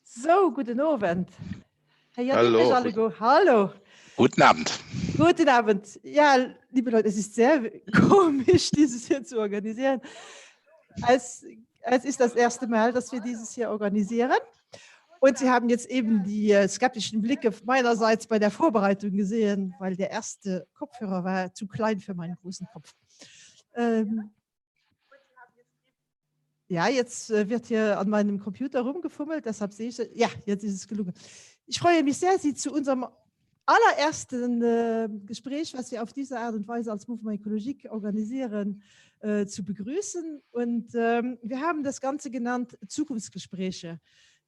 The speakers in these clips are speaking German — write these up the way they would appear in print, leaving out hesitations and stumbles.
So, guten Abend. Herr Hallo. Hallo. Guten Abend. Guten Abend. Ja, liebe Leute, es ist sehr komisch, dieses hier zu organisieren. Es ist das erste Mal, dass wir dieses hier organisieren. Und Sie haben jetzt eben die skeptischen Blicke meinerseits bei der Vorbereitung gesehen, weil der erste Kopfhörer war zu klein für meinen großen Kopf. Ja, jetzt wird hier an meinem Computer rumgefummelt, deshalb sehe ich, ja, jetzt ist es gelungen. Ich freue mich sehr, Sie zu unserem allerersten Gespräch, was wir auf diese Art und Weise als Mouvement Ecologique organisieren, zu begrüßen. Und wir haben das Ganze genannt Zukunftsgespräche,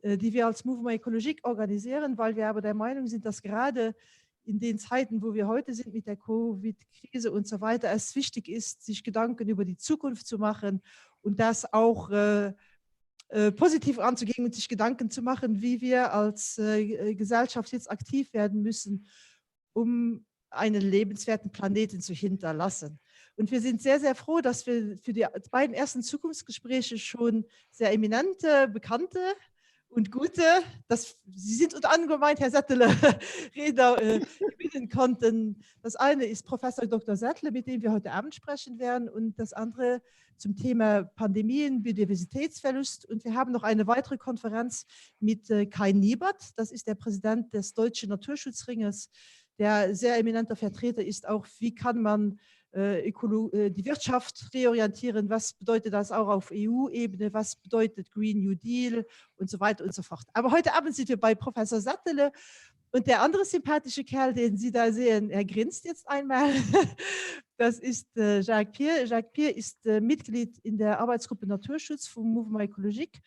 die wir als Mouvement Ecologique organisieren, weil wir aber der Meinung sind, dass gerade in den Zeiten, wo wir heute sind mit der Covid-Krise und so weiter, es wichtig ist, sich Gedanken über die Zukunft zu machen und das auch positiv anzugehen und sich Gedanken zu machen, wie wir als Gesellschaft jetzt aktiv werden müssen, um einen lebenswerten Planeten zu hinterlassen. Und wir sind sehr, sehr froh, dass wir für die beiden ersten Zukunftsgespräche schon sehr eminente, bekannte und gute, Sie sind unter anderem gemeint, Herr Settele, Redner gewinnen konnten. Das eine ist Professor Dr. Settele, mit dem wir heute Abend sprechen werden, und das andere zum Thema Pandemien, Biodiversitätsverlust. Und wir haben noch eine weitere Konferenz mit Kai Niebert, das ist der Präsident des Deutschen Naturschutzringes, der sehr eminenter Vertreter ist, auch wie kann man die Wirtschaft reorientieren, was bedeutet das auch auf EU-Ebene, was bedeutet Green New Deal und so weiter und so fort. Aber heute Abend sind wir bei Professor Settele und der andere sympathische Kerl, den Sie da sehen, er grinst jetzt einmal. Das ist Jacques Pier. Jacques Pier ist Mitglied in der Arbeitsgruppe Naturschutz vom Mouvement Ecologique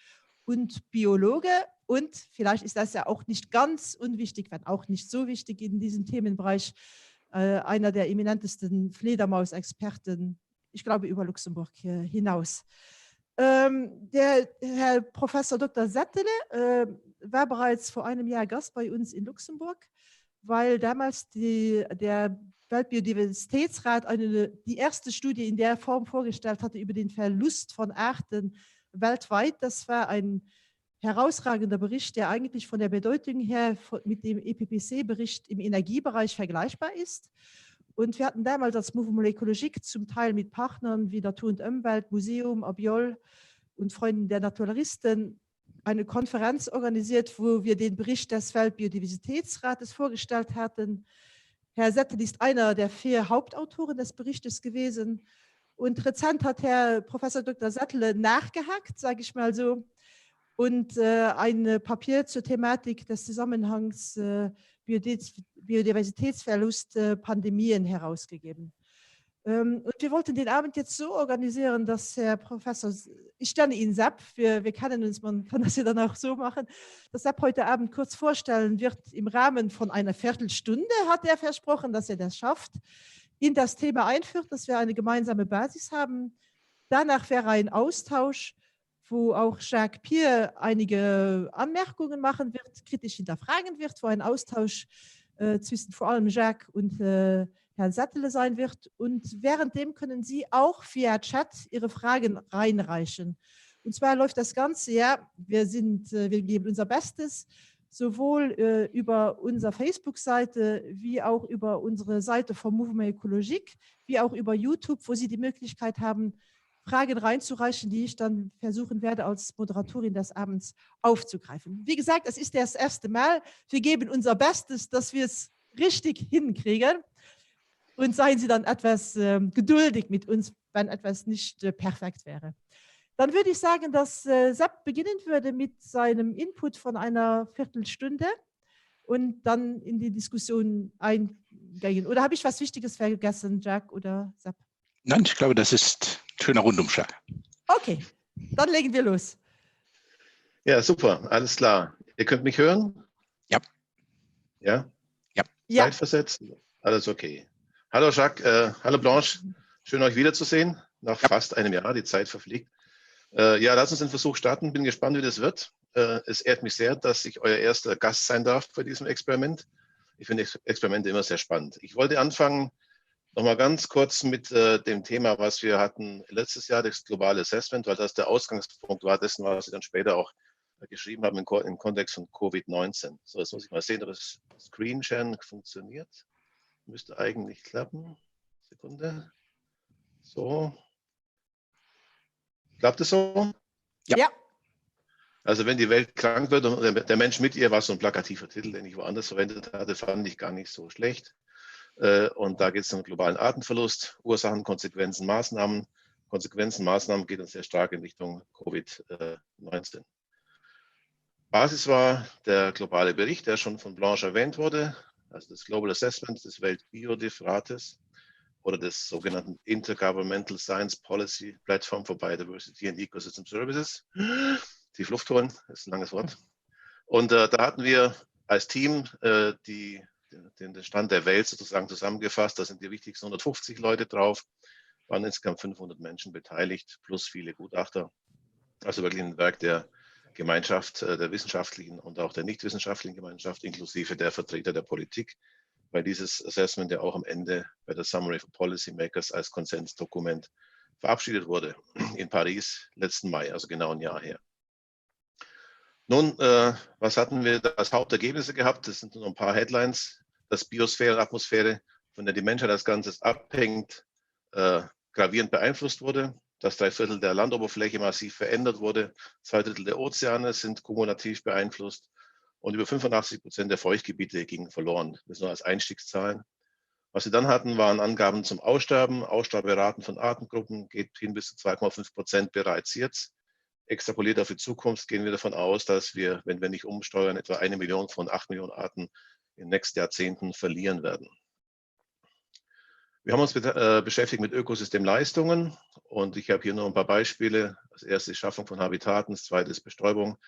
und Biologe, und vielleicht ist das ja auch nicht ganz unwichtig, wenn auch nicht so wichtig in diesem Themenbereich, einer der eminentesten Fledermaus-Experten, ich glaube, über Luxemburg hinaus. Der Herr Professor Dr. Settele war bereits vor einem Jahr Gast bei uns in Luxemburg, weil damals der Weltbiodiversitätsrat die erste Studie in der Form vorgestellt hatte über den Verlust von Arten weltweit. Das war ein herausragender Bericht, der eigentlich von der Bedeutung her mit dem EPPC-Bericht im Energiebereich vergleichbar ist. Und wir hatten damals als Mouvement Ecologique zum Teil mit Partnern wie Natur und Umwelt, Museum, Abiol und Freunden der Naturalisten eine Konferenz organisiert, wo wir den Bericht des Weltbiodiversitätsrates vorgestellt hatten. Herr Settele ist einer der 4 Hauptautoren des Berichtes gewesen. Und rezent hat Herr Professor Dr. Settele nachgehakt, sage ich mal so, und ein Papier zur Thematik des Zusammenhangs Biodiversitätsverlust, Pandemien herausgegeben. Und wir wollten den Abend jetzt so organisieren, dass Herr Professor, ich stelle Ihnen Sepp, wir kennen uns, man kann das ja dann auch so machen, dass Sepp heute Abend kurz vorstellen wird, im Rahmen von einer Viertelstunde, hat er versprochen, dass er das schafft, in das Thema einführt, dass wir eine gemeinsame Basis haben. Danach wäre ein Austausch, wo auch Jacques Pier einige Anmerkungen machen wird, kritisch hinterfragen wird, wo ein Austausch zwischen vor allem Jacques und Herrn Settele sein wird. Und währenddem können Sie auch via Chat Ihre Fragen reinreichen. Und zwar läuft das Ganze, ja, wir geben unser Bestes, sowohl über unsere Facebook-Seite, wie auch über unsere Seite vom Mouvement Ecologique, wie auch über YouTube, wo Sie die Möglichkeit haben, Fragen reinzureichen, die ich dann versuchen werde, als Moderatorin des Abends aufzugreifen. Wie gesagt, es ist das erste Mal. Wir geben unser Bestes, dass wir es richtig hinkriegen. Und seien Sie dann etwas geduldig mit uns, wenn etwas nicht perfekt wäre. Dann würde ich sagen, dass Sepp beginnen würde mit seinem Input von einer Viertelstunde und dann in die Diskussion eingehen. Oder habe ich was Wichtiges vergessen, Jack oder Sepp? Nein, ich glaube, das ist ein schöner Rundumschlag. Okay, dann legen wir los. Ja, super, alles klar. Ihr könnt mich hören? Ja. Ja? Ja. Zeitversetzt? Alles okay. Hallo Jacques, hallo Blanche. Schön, euch wiederzusehen. Nach fast einem Jahr, die Zeit verfliegt. Ja, lass uns den Versuch starten. Bin gespannt, wie das wird. Es ehrt mich sehr, dass ich euer erster Gast sein darf bei diesem Experiment. Ich finde Experimente immer sehr spannend. Ich wollte anfangen nochmal ganz kurz mit dem Thema, was wir hatten letztes Jahr, das globale Assessment, weil das der Ausgangspunkt war dessen, was ich dann später auch geschrieben haben im Kontext von Covid-19. So, jetzt muss ich mal sehen, ob das Screen-Sharen funktioniert. Müsste eigentlich klappen. Sekunde. So. Klappt es so? Ja. Also wenn die Welt krank wird und der Mensch mit ihr, war so ein plakativer Titel, den ich woanders verwendet hatte, fand ich gar nicht so schlecht. Und da geht es um globalen Artenverlust, Ursachen, Konsequenzen, Maßnahmen. Konsequenzen, Maßnahmen geht uns sehr stark in Richtung Covid-19. Basis war der globale Bericht, der schon von Blanche erwähnt wurde, also das Global Assessment des Welt-Biodiv-Rates oder des sogenannten Intergovernmental Science Policy Platform for Biodiversity and Ecosystem Services. Die Luft holen, ist ein langes Wort. Und da hatten wir als Team den Stand der Welt sozusagen zusammengefasst. Da sind die wichtigsten 150 Leute drauf, waren insgesamt 500 Menschen beteiligt, plus viele Gutachter. Also wirklich ein Werk der Gemeinschaft, der wissenschaftlichen und auch der nicht wissenschaftlichen Gemeinschaft, inklusive der Vertreter der Politik, weil dieses Assessment ja auch am Ende bei der Summary for Policymakers als Konsensdokument verabschiedet wurde in Paris letzten Mai, also genau ein Jahr her. Nun, was hatten wir da als Hauptergebnisse gehabt? Das sind nur ein paar Headlines. Dass Biosphäre und Atmosphäre, von der die Menschheit als Ganzes abhängt, gravierend beeinflusst wurde. Dass 3/4 der Landoberfläche massiv verändert wurde. 2/3 der Ozeane sind kumulativ beeinflusst. Und über 85% der Feuchtgebiete gingen verloren. Das nur als Einstiegszahlen. Was wir dann hatten, waren Angaben zum Aussterben. Aussterberaten von Artengruppen geht hin bis zu 2,5% bereits jetzt. Extrapoliert auf die Zukunft gehen wir davon aus, dass wir, wenn wir nicht umsteuern, etwa 1 Million von 8 Millionen Arten in den nächsten Jahrzehnten verlieren werden. Wir haben uns beschäftigt mit Ökosystemleistungen und ich habe hier nur ein paar Beispiele. Das erste ist Schaffung von Habitaten, das zweite ist Bestäubung.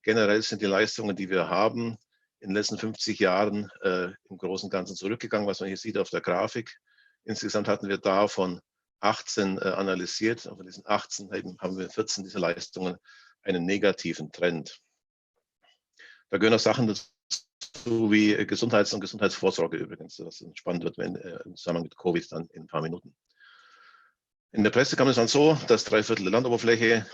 Generell sind die Leistungen, die wir haben, in den letzten 50 Jahren im Großen und Ganzen zurückgegangen, was man hier sieht auf der Grafik. Insgesamt hatten wir davon 18 analysiert und von diesen 18 haben wir 14 dieser Leistungen einen negativen Trend. Da gehören auch Sachen dazu wie Gesundheits- und Gesundheitsvorsorge übrigens, was spannend wird im Zusammenhang mit Covid dann in ein paar Minuten. In der Presse kam es dann so, dass 3/4 der Landoberfläche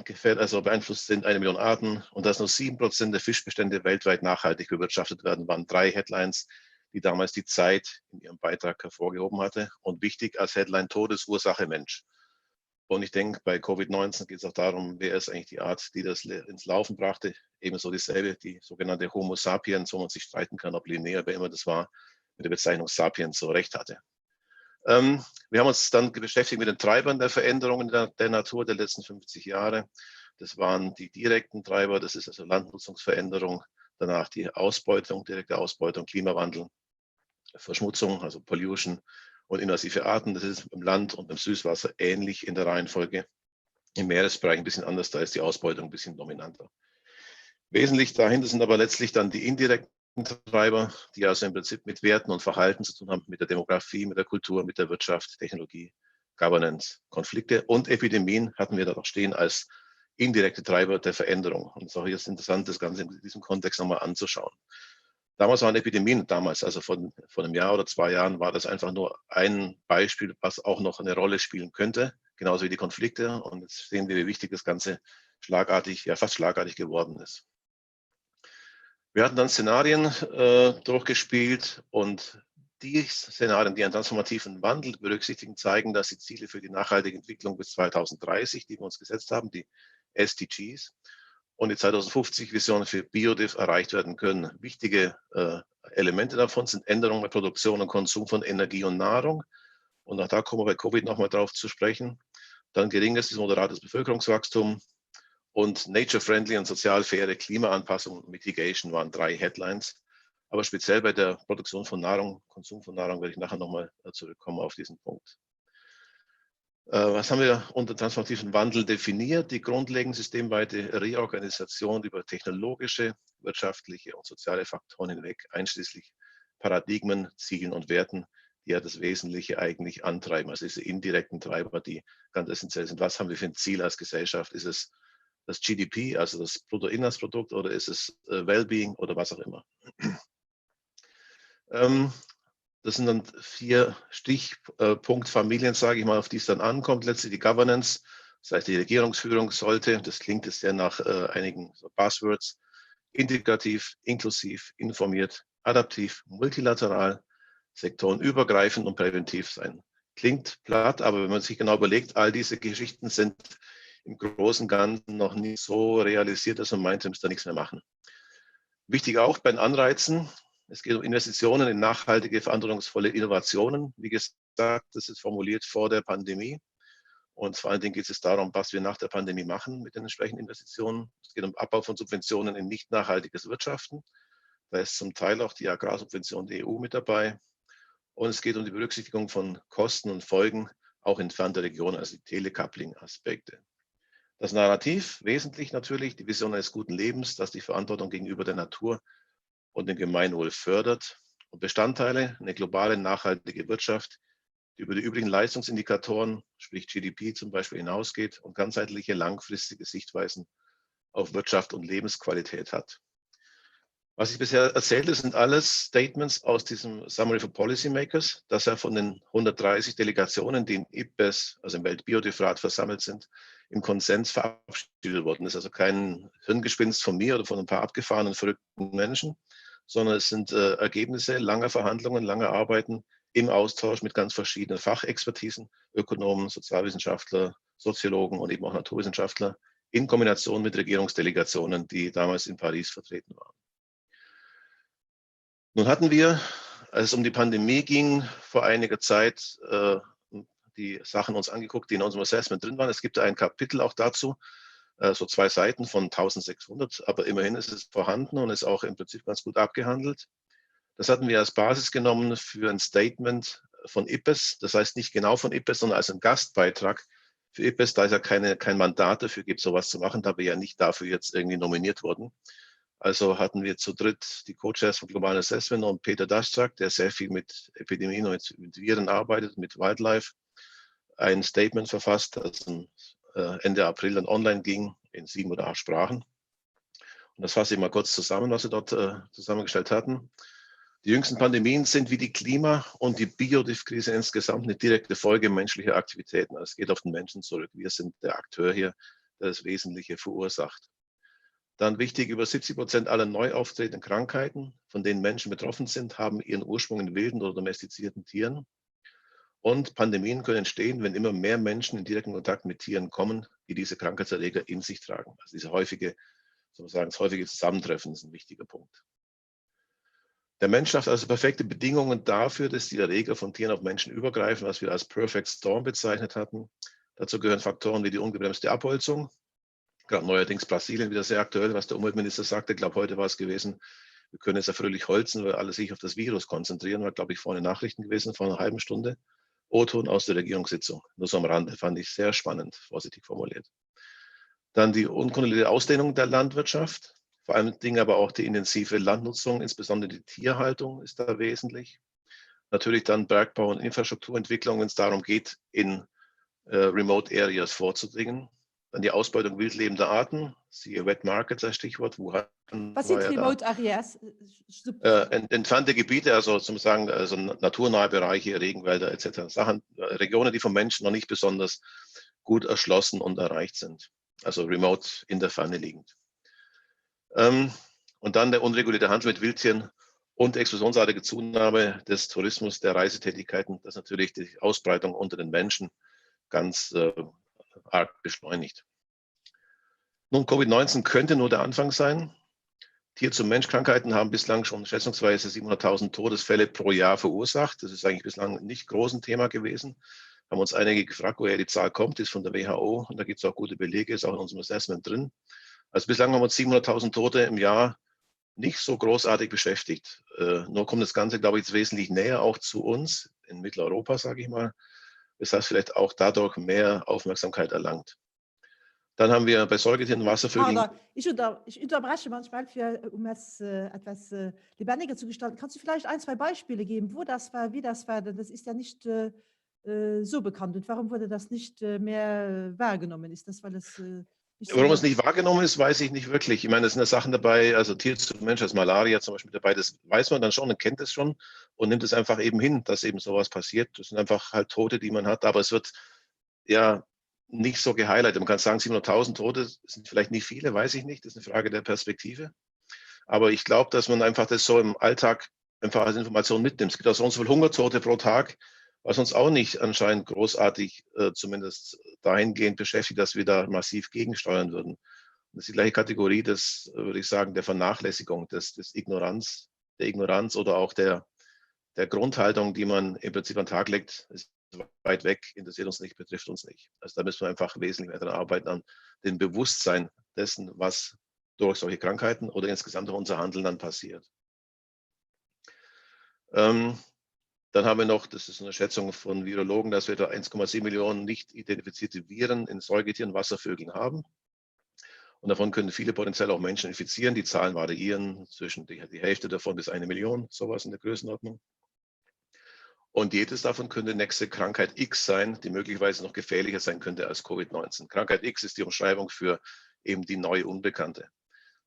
beeinflusst sind, 1 Million Arten und dass nur 7% der Fischbestände weltweit nachhaltig bewirtschaftet werden, waren 3 Headlines, die damals die Zeit in ihrem Beitrag hervorgehoben hatte. Und wichtig als Headline: Todesursache Mensch. Und ich denke, bei Covid-19 geht es auch darum, wer ist eigentlich die Art, die das ins Laufen brachte. Ebenso dieselbe, die sogenannte Homo sapiens, wo man sich streiten kann, ob Linnaeus, wer immer das war, mit der Bezeichnung Sapiens so recht hatte. Wir haben uns dann beschäftigt mit den Treibern der Veränderungen der Natur der letzten 50 Jahre. Das waren die direkten Treiber, das ist also Landnutzungsveränderung, danach die Ausbeutung, direkte Ausbeutung, Klimawandel, Verschmutzung, also Pollution und invasive Arten. Das ist im Land und im Süßwasser ähnlich in der Reihenfolge. Im Meeresbereich ein bisschen anders, da ist die Ausbeutung ein bisschen dominanter. Wesentlich dahinter sind aber letztlich dann die indirekten Treiber, die also im Prinzip mit Werten und Verhalten zu tun haben, mit der Demografie, mit der Kultur, mit der Wirtschaft, Technologie, Governance, Konflikte und Epidemien hatten wir da noch stehen als indirekte Treiber der Veränderung. Und es ist auch jetzt interessant, das Ganze in diesem Kontext nochmal anzuschauen. Damals waren Epidemien, also vor einem Jahr oder 2 Jahren, war das einfach nur ein Beispiel, was auch noch eine Rolle spielen könnte, genauso wie die Konflikte. Und jetzt sehen wir, wie wichtig das Ganze schlagartig, ja fast schlagartig geworden ist. Wir hatten dann Szenarien durchgespielt und die Szenarien, die einen transformativen Wandel berücksichtigen, zeigen, dass die Ziele für die nachhaltige Entwicklung bis 2030, die wir uns gesetzt haben, die SDGs, und die 2050-Vision für Biodiv erreicht werden können. Wichtige Elemente davon sind Änderungen bei Produktion und Konsum von Energie und Nahrung. Und auch da kommen wir bei Covid nochmal drauf zu sprechen. Dann geringes bis moderates Bevölkerungswachstum und nature-friendly und sozial faire Klimaanpassung und Mitigation waren 3 Headlines. Aber speziell bei der Produktion von Nahrung, Konsum von Nahrung, werde ich nachher nochmal zurückkommen auf diesen Punkt. Was haben wir unter transformativen Wandel definiert? Die grundlegende systemweite Reorganisation über technologische, wirtschaftliche und soziale Faktoren hinweg, einschließlich Paradigmen, Zielen und Werten, die ja das Wesentliche eigentlich antreiben. Also diese indirekten Treiber, die ganz essentiell sind. Was haben wir für ein Ziel als Gesellschaft? Ist es das GDP, also das Bruttoinlandsprodukt, oder ist es Wellbeing oder was auch immer? Das sind dann 4 Stichpunktfamilien, sage ich mal, auf die es dann ankommt. Letztlich die Governance, das heißt die Regierungsführung sollte, das klingt jetzt sehr nach einigen Buzzwords, integrativ, inklusiv, informiert, adaptiv, multilateral, sektorenübergreifend und präventiv sein. Klingt platt, aber wenn man sich genau überlegt, all diese Geschichten sind im Großen und Ganzen noch nicht so realisiert, dass man meint, wir müssen da nichts mehr machen. Wichtig auch bei den Anreizen, es geht um Investitionen in nachhaltige, verantwortungsvolle Innovationen. Wie gesagt, das ist formuliert vor der Pandemie. Und vor allen Dingen geht es darum, was wir nach der Pandemie machen mit den entsprechenden Investitionen. Es geht um Abbau von Subventionen in nicht nachhaltiges Wirtschaften. Da ist zum Teil auch die Agrarsubvention der EU mit dabei. Und es geht um die Berücksichtigung von Kosten und Folgen auch in entfernter Regionen, also die Telecoupling-Aspekte. Das Narrativ, wesentlich natürlich, die Vision eines guten Lebens, das die Verantwortung gegenüber der Natur und dem Gemeinwohl fördert. Und Bestandteile, eine globale, nachhaltige Wirtschaft, die über die üblichen Leistungsindikatoren, sprich GDP zum Beispiel, hinausgeht und ganzheitliche, langfristige Sichtweisen auf Wirtschaft und Lebensqualität hat. Was ich bisher erzählte, sind alles Statements aus diesem Summary for Policymakers, das ja von den 130 Delegationen, die in IPBES, also im Weltbiodiversitätsrat, versammelt sind, im Konsens verabschiedet worden ist. Also kein Hirngespinst von mir oder von ein paar abgefahrenen, verrückten Menschen, sondern es sind Ergebnisse langer Verhandlungen, langer Arbeiten im Austausch mit ganz verschiedenen Fachexpertisen, Ökonomen, Sozialwissenschaftler, Soziologen und eben auch Naturwissenschaftler in Kombination mit Regierungsdelegationen, die damals in Paris vertreten waren. Nun hatten wir, als es um die Pandemie ging, vor einiger Zeit die Sachen uns angeguckt, die in unserem Assessment drin waren. Es gibt ein Kapitel auch dazu, so 2 Seiten von 1600, aber immerhin ist es vorhanden und ist auch im Prinzip ganz gut abgehandelt. Das hatten wir als Basis genommen für ein Statement von IPBES, das heißt nicht genau von IPBES, sondern als ein Gastbeitrag für IPBES, da es ja kein Mandat dafür gibt, sowas zu machen, da wir ja nicht dafür jetzt irgendwie nominiert wurden. Also hatten wir zu dritt die Co-Chairs von Global Assessment und Peter Daschak, der sehr viel mit Epidemien und mit Viren arbeitet, mit Wildlife, ein Statement verfasst, das Ende April dann online ging, in 7 oder 8 Sprachen. Und das fasse ich mal kurz zusammen, was wir dort zusammengestellt hatten. Die jüngsten Pandemien sind wie die Klima- und die Biodiversitätskrise insgesamt eine direkte Folge menschlicher Aktivitäten. Also es geht auf den Menschen zurück. Wir sind der Akteur hier, der das Wesentliche verursacht. Dann wichtig, über 70% aller neu auftretenden Krankheiten, von denen Menschen betroffen sind, haben ihren Ursprung in wilden oder domestizierten Tieren. Und Pandemien können entstehen, wenn immer mehr Menschen in direkten Kontakt mit Tieren kommen, die diese Krankheitserreger in sich tragen. Also diese häufige, sozusagen das häufige Zusammentreffen ist ein wichtiger Punkt. Der Mensch schafft also perfekte Bedingungen dafür, dass die Erreger von Tieren auf Menschen übergreifen, was wir als Perfect Storm bezeichnet hatten. Dazu gehören Faktoren wie die ungebremste Abholzung, gerade neuerdings Brasilien wieder sehr aktuell, was der Umweltminister sagte, ich glaube, heute war es gewesen, wir können jetzt ja fröhlich holzen, weil alle sich auf das Virus konzentrieren, war, glaube ich, vorhin Nachrichten gewesen, vor einer halben Stunde. O-Ton aus der Regierungssitzung, nur so am Rande, fand ich sehr spannend, vorsichtig formuliert. Dann die unkontrollierte Ausdehnung der Landwirtschaft, vor allen Dingen aber auch die intensive Landnutzung, insbesondere die Tierhaltung ist da wesentlich. Natürlich dann Bergbau und Infrastrukturentwicklung, wenn es darum geht, in Remote Areas vorzudringen. Dann die Ausbeutung wildlebender Arten, siehe Wet Markets als Stichwort. Wuhan Was sind Remote Areas? Entfernte Gebiete, also sozusagen also naturnahe Bereiche, Regenwälder etc. Sachen, Regionen, die vom Menschen noch nicht besonders gut erschlossen und erreicht sind. Also remote in der Ferne liegend. Und dann der unregulierte Handel mit Wildtieren und explosionsartige Zunahme des Tourismus, der Reisetätigkeiten, das natürlich die Ausbreitung unter den Menschen ganz arg beschleunigt. Nun, Covid-19 könnte nur der Anfang sein. Tier-zu-Mensch-Krankheiten haben bislang schon schätzungsweise 700.000 Todesfälle pro Jahr verursacht. Das ist eigentlich bislang nicht groß ein Thema gewesen. Haben uns einige gefragt, woher die Zahl kommt, die ist von der WHO und da gibt es auch gute Belege, ist auch in unserem Assessment drin. Also bislang haben wir uns 700.000 Tote im Jahr nicht so großartig beschäftigt. Nur kommt das Ganze, glaube ich, jetzt wesentlich näher auch zu uns, in Mitteleuropa, sage ich mal. Das heißt, vielleicht auch dadurch mehr Aufmerksamkeit erlangt. Dann haben wir bei Säugetieren und Wasservögeln. Ich unterbreche manchmal, um es etwas lebendiger zu gestalten. Kannst du vielleicht 1, 2 Beispiele geben, wo das war, wie das war? Das ist ja nicht so bekannt. Und warum wurde das nicht mehr wahrgenommen? Ist das, weil es nicht so... Warum es nicht wahrgenommen ist, weiß ich nicht wirklich. Ich meine, es sind ja Sachen dabei, also Tier zu Mensch, als Malaria zum Beispiel dabei, das weiß man dann schon und kennt es schon und nimmt es einfach eben hin, dass eben sowas passiert. Das sind einfach halt Tote, die man hat, aber es wird ja nicht so gehighlightet. Man kann sagen, 700.000 Tote sind vielleicht nicht viele, weiß ich nicht. Das ist eine Frage der Perspektive. Aber ich glaube, dass man einfach das so im Alltag einfach als Information mitnimmt. Es gibt auch so viel Hungertote pro Tag, was uns auch nicht anscheinend großartig zumindest dahingehend beschäftigt, dass wir da massiv gegensteuern würden. Das ist die gleiche Kategorie des, würde ich sagen, der Vernachlässigung, des der Ignoranz oder auch der Grundhaltung, die man im Prinzip an den Tag legt, ist weit weg, interessiert uns nicht, betrifft uns nicht. Also da müssen wir einfach wesentlich mehr daran arbeiten, an dem Bewusstsein dessen, was durch solche Krankheiten oder insgesamt durch unser Handeln dann passiert. Dann haben wir noch, das ist eine Schätzung von Virologen, dass wir da 1,7 Millionen nicht identifizierte Viren in Säugetieren, Wasservögeln haben. Und davon können viele potenziell auch Menschen infizieren. Die Zahlen variieren zwischen die Hälfte davon bis 1 Million, sowas in der Größenordnung. Und jedes davon könnte nächste Krankheit X sein, die möglicherweise noch gefährlicher sein könnte als Covid-19. Krankheit X ist die Umschreibung für eben die neue Unbekannte.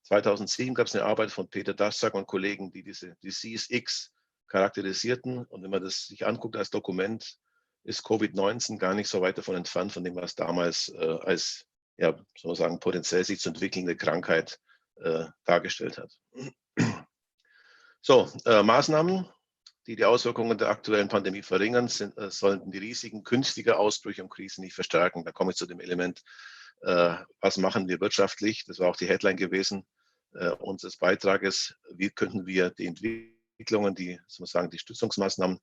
2007 gab es eine Arbeit von Peter Daszak und Kollegen, die diese Disease X charakterisierten. Und wenn man das sich anguckt als Dokument, ist Covid-19 gar nicht so weit davon entfernt, von dem, was damals als, ja, soll man sagen, potenziell sich zu entwickelnde Krankheit dargestellt hat. So, Maßnahmen, die die Auswirkungen der aktuellen Pandemie verringern, sollten die Risiken künftiger Ausbrüche und Krisen nicht verstärken. Da komme ich zu dem Element, was machen wir wirtschaftlich? Das war auch die Headline gewesen unseres Beitrages. Wie könnten wir die Entwicklungen, die, soll man sagen, die Stützungsmaßnahmen,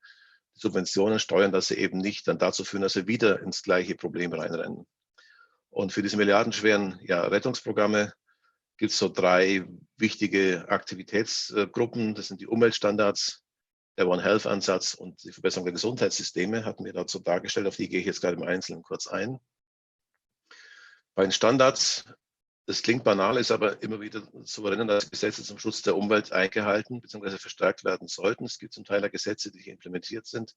die Subventionen steuern, dass sie eben nicht dann dazu führen, dass wir wieder ins gleiche Problem reinrennen. Und für diese milliardenschweren Rettungsprogramme gibt es so 3 wichtige Aktivitätsgruppen. Das sind die Umweltstandards, der One Health-Ansatz und die Verbesserung der Gesundheitssysteme hatten wir dazu dargestellt. Auf die gehe ich jetzt gerade im Einzelnen kurz ein. Bei den Standards, das klingt banal, ist aber immer wieder zu erinnern, dass Gesetze zum Schutz der Umwelt eingehalten bzw. verstärkt werden sollten. Es gibt zum Teil Gesetze, die hier implementiert sind.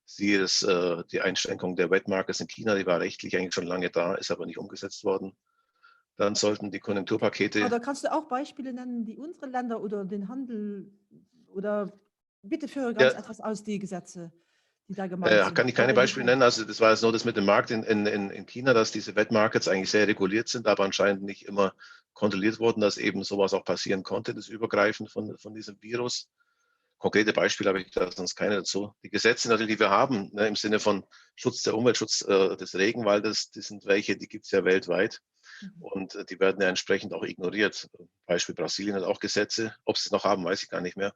Siehe es, die Einschränkung der Wet Markets in China, die war rechtlich eigentlich schon lange da, ist aber nicht umgesetzt worden. Dann sollten die Konjunkturpakete. Aber da kannst du auch Beispiele nennen, die unsere Länder oder den Handel oder bitte führe ganz etwas aus, die Gesetze, die da gemeint sind. Kann ich keine Beispiele nennen. Also das war jetzt nur das mit dem Markt in China, dass diese Wet Markets eigentlich sehr reguliert sind, aber anscheinend nicht immer kontrolliert wurden, dass eben sowas auch passieren konnte, das Übergreifen von diesem Virus. Konkrete Beispiele habe ich da sonst keine dazu. Die Gesetze natürlich, die wir haben, ne, im Sinne von Schutz der Umwelt, Schutz des Regenwaldes, die sind welche, die gibt es ja weltweit. Und die werden ja entsprechend auch ignoriert. Beispiel Brasilien hat auch Gesetze. Ob sie es noch haben, weiß ich gar nicht mehr.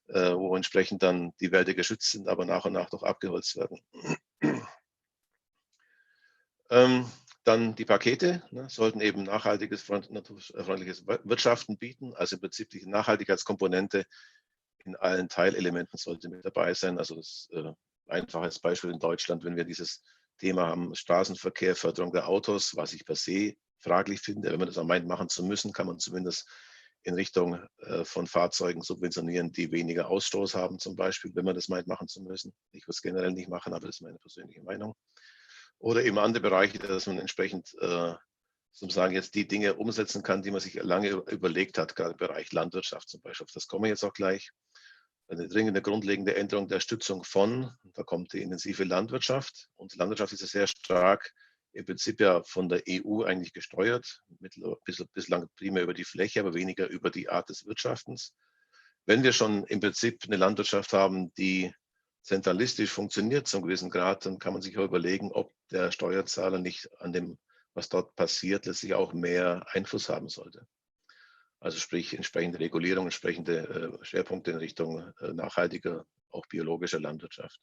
Wo entsprechend dann die Wälder geschützt sind, aber nach und nach doch abgeholzt werden. Dann die Pakete, ne, sollten eben nachhaltiges, naturfreundliches Wirtschaften bieten. Also im Prinzip die Nachhaltigkeitskomponente in allen Teilelementen sollte mit dabei sein. Also das einfaches Beispiel in Deutschland, wenn wir dieses Thema haben, Straßenverkehr, Förderung der Autos, was ich per se fraglich finde. Wenn man das auch meint, machen zu müssen, kann man zumindest in Richtung von Fahrzeugen subventionieren, die weniger Ausstoß haben zum Beispiel, wenn man das meint, machen zu müssen. Ich würde es generell nicht machen, aber das ist meine persönliche Meinung. Oder eben andere Bereiche, dass man entsprechend sozusagen jetzt die Dinge umsetzen kann, die man sich lange überlegt hat, gerade im Bereich Landwirtschaft zum Beispiel. Auf das kommen wir jetzt auch gleich. Eine dringende, grundlegende Änderung der Stützung von, da kommt die intensive Landwirtschaft. Und Landwirtschaft ist ja sehr stark im Prinzip ja von der EU eigentlich gesteuert, bislang primär über die Fläche, aber weniger über die Art des Wirtschaftens. Wenn wir schon im Prinzip eine Landwirtschaft haben, die zentralistisch funktioniert zu einem gewissen Grad, dann kann man sich auch überlegen, ob der Steuerzahler nicht an dem, was dort passiert, letztlich auch mehr Einfluss haben sollte. Also sprich entsprechende Regulierung, entsprechende Schwerpunkte in Richtung nachhaltiger, auch biologischer Landwirtschaft.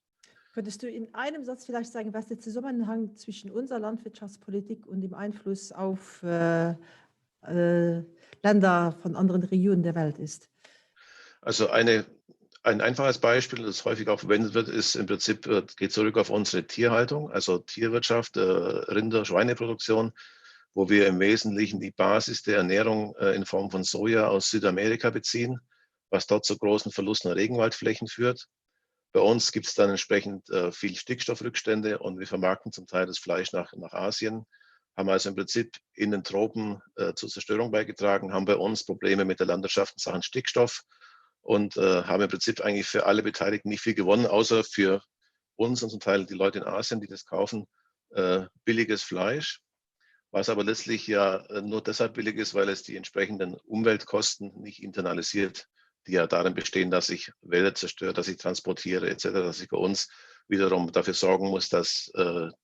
Könntest du in einem Satz vielleicht sagen, was der Zusammenhang zwischen unserer Landwirtschaftspolitik und dem Einfluss auf Länder von anderen Regionen der Welt ist? Also ein einfaches Beispiel, das häufig auch verwendet wird, ist im Prinzip, geht zurück auf unsere Tierhaltung, also Tierwirtschaft, Rinder-, Schweineproduktion, wo wir im Wesentlichen die Basis der Ernährung in Form von Soja aus Südamerika beziehen, was dort zu großen Verlusten an Regenwaldflächen führt. Bei uns gibt es dann entsprechend viel Stickstoffrückstände und wir vermarkten zum Teil das Fleisch nach Asien, haben also im Prinzip in den Tropen zur Zerstörung beigetragen, haben bei uns Probleme mit der Landwirtschaft in Sachen Stickstoff und haben im Prinzip eigentlich für alle Beteiligten nicht viel gewonnen, außer für uns und zum Teil die Leute in Asien, die das kaufen, billiges Fleisch. was aber letztlich ja nur deshalb billig ist, weil es die entsprechenden Umweltkosten nicht internalisiert, die ja darin bestehen, dass ich Wälder zerstöre, dass ich transportiere etc., dass ich bei uns wiederum dafür sorgen muss, dass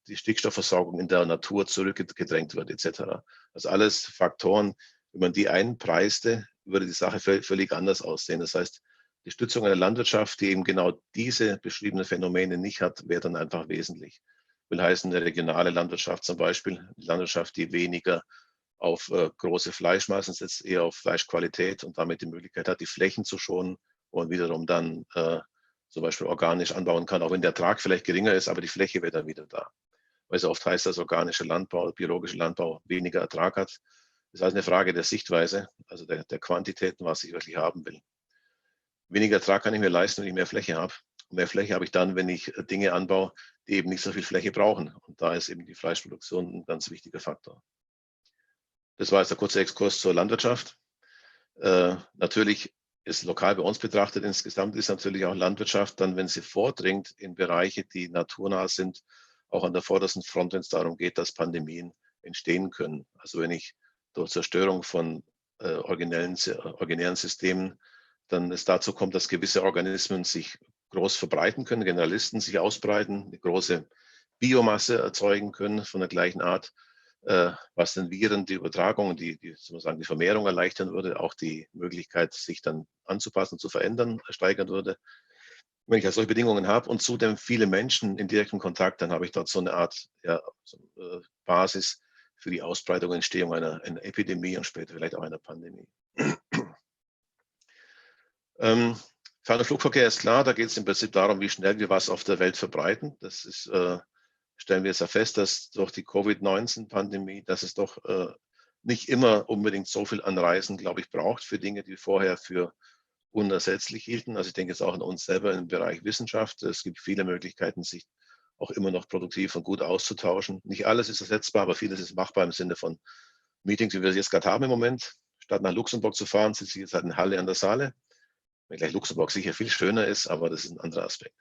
die Stickstoffversorgung in der Natur zurückgedrängt wird etc. Also alles Faktoren, wenn man die einpreiste, würde die Sache völlig anders aussehen. Das heißt, die Stützung einer Landwirtschaft, die eben genau diese beschriebenen Phänomene nicht hat, wäre dann einfach wesentlich. Will heißen, eine regionale Landwirtschaft zum Beispiel, eine Landwirtschaft, die weniger auf große Fleischmassen setzt, eher auf Fleischqualität und damit die Möglichkeit hat, die Flächen zu schonen und wiederum dann zum Beispiel organisch anbauen kann, auch wenn der Ertrag vielleicht geringer ist, aber die Fläche wäre dann wieder da. Weil so oft heißt, dass organischer Landbau, biologischer Landbau weniger Ertrag hat. Das ist also eine Frage der Sichtweise, also der Quantitäten, was ich wirklich haben will. Weniger Ertrag kann ich mir leisten, wenn ich mehr Fläche habe. Und mehr Fläche habe ich dann, wenn ich Dinge anbaue, die eben nicht so viel Fläche brauchen. Und da ist eben die Fleischproduktion ein ganz wichtiger Faktor. Das war jetzt der kurze Exkurs zur Landwirtschaft. Natürlich ist lokal bei uns betrachtet, insgesamt ist natürlich auch Landwirtschaft dann, wenn sie vordringt in Bereiche, die naturnah sind, auch an der vordersten Front, wenn es darum geht, dass Pandemien entstehen können. Also wenn ich durch Zerstörung von originären Systemen dann es dazu kommt, dass gewisse Organismen sich groß verbreiten können, Generalisten sich ausbreiten, eine große Biomasse erzeugen können von der gleichen Art, was den Viren die Übertragung, die Vermehrung erleichtern würde, auch die Möglichkeit, sich dann anzupassen, zu verändern, steigern würde. Wenn ich also solche Bedingungen habe und zudem viele Menschen in direktem Kontakt, dann habe ich dort so eine Art Basis für die Ausbreitung und Entstehung einer Epidemie und später vielleicht auch einer Pandemie. Ferner Flugverkehr ist klar, da geht es im Prinzip darum, wie schnell wir was auf der Welt verbreiten. Das ist, stellen wir jetzt ja fest, dass durch die Covid-19-Pandemie, dass es doch nicht immer unbedingt so viel an Reisen, glaube ich, braucht für Dinge, die wir vorher für unersetzlich hielten. Also ich denke jetzt auch an uns selber im Bereich Wissenschaft. Es gibt viele Möglichkeiten, sich auch immer noch produktiv und gut auszutauschen. Nicht alles ist ersetzbar, aber vieles ist machbar im Sinne von Meetings, wie wir sie jetzt gerade haben im Moment. Statt nach Luxemburg zu fahren, sitze ich jetzt halt in Halle an der Saale. Wenngleich Luxemburg sicher viel schöner ist, aber das ist ein anderer Aspekt.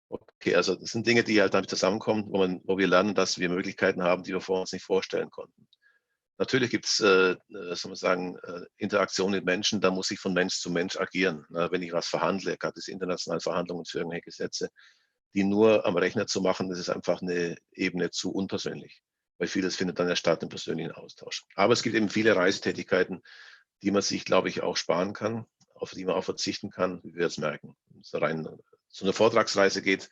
Okay, also das sind Dinge, die halt damit zusammenkommen, wo wir lernen, dass wir Möglichkeiten haben, die wir vor uns nicht vorstellen konnten. Natürlich gibt es, Interaktion mit Menschen, da muss ich von Mensch zu Mensch agieren. Wenn ich was verhandle, gerade diese internationalen Verhandlungen für irgendwelche Gesetze, die nur am Rechner zu machen, das ist einfach eine Ebene zu unpersönlich, weil vieles findet dann ja statt im persönlichen Austausch. Aber es gibt eben viele Reisetätigkeiten, die man sich, glaube ich, auch sparen kann, auf die man auch verzichten kann, wie wir jetzt merken. Wenn es rein zu einer Vortragsreise geht,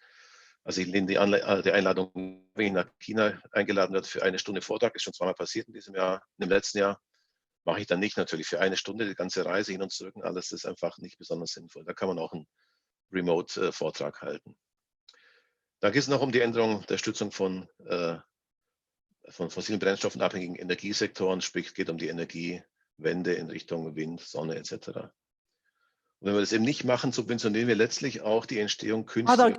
also ich lehne die Einladung, wenn ich nach China eingeladen werde für eine Stunde Vortrag, ist schon zweimal passiert in diesem Jahr, im letzten Jahr, mache ich dann nicht natürlich für eine Stunde die ganze Reise hin und zurück und alles, das ist einfach nicht besonders sinnvoll. Da kann man auch einen Remote-Vortrag halten. Da geht es noch um die Änderung der Stützung von fossilen Brennstoffen abhängigen Energiesektoren, sprich es geht um die Energiewende in Richtung Wind, Sonne etc. Und wenn wir das eben nicht machen, subventionieren wir letztlich auch die Entstehung künstlicher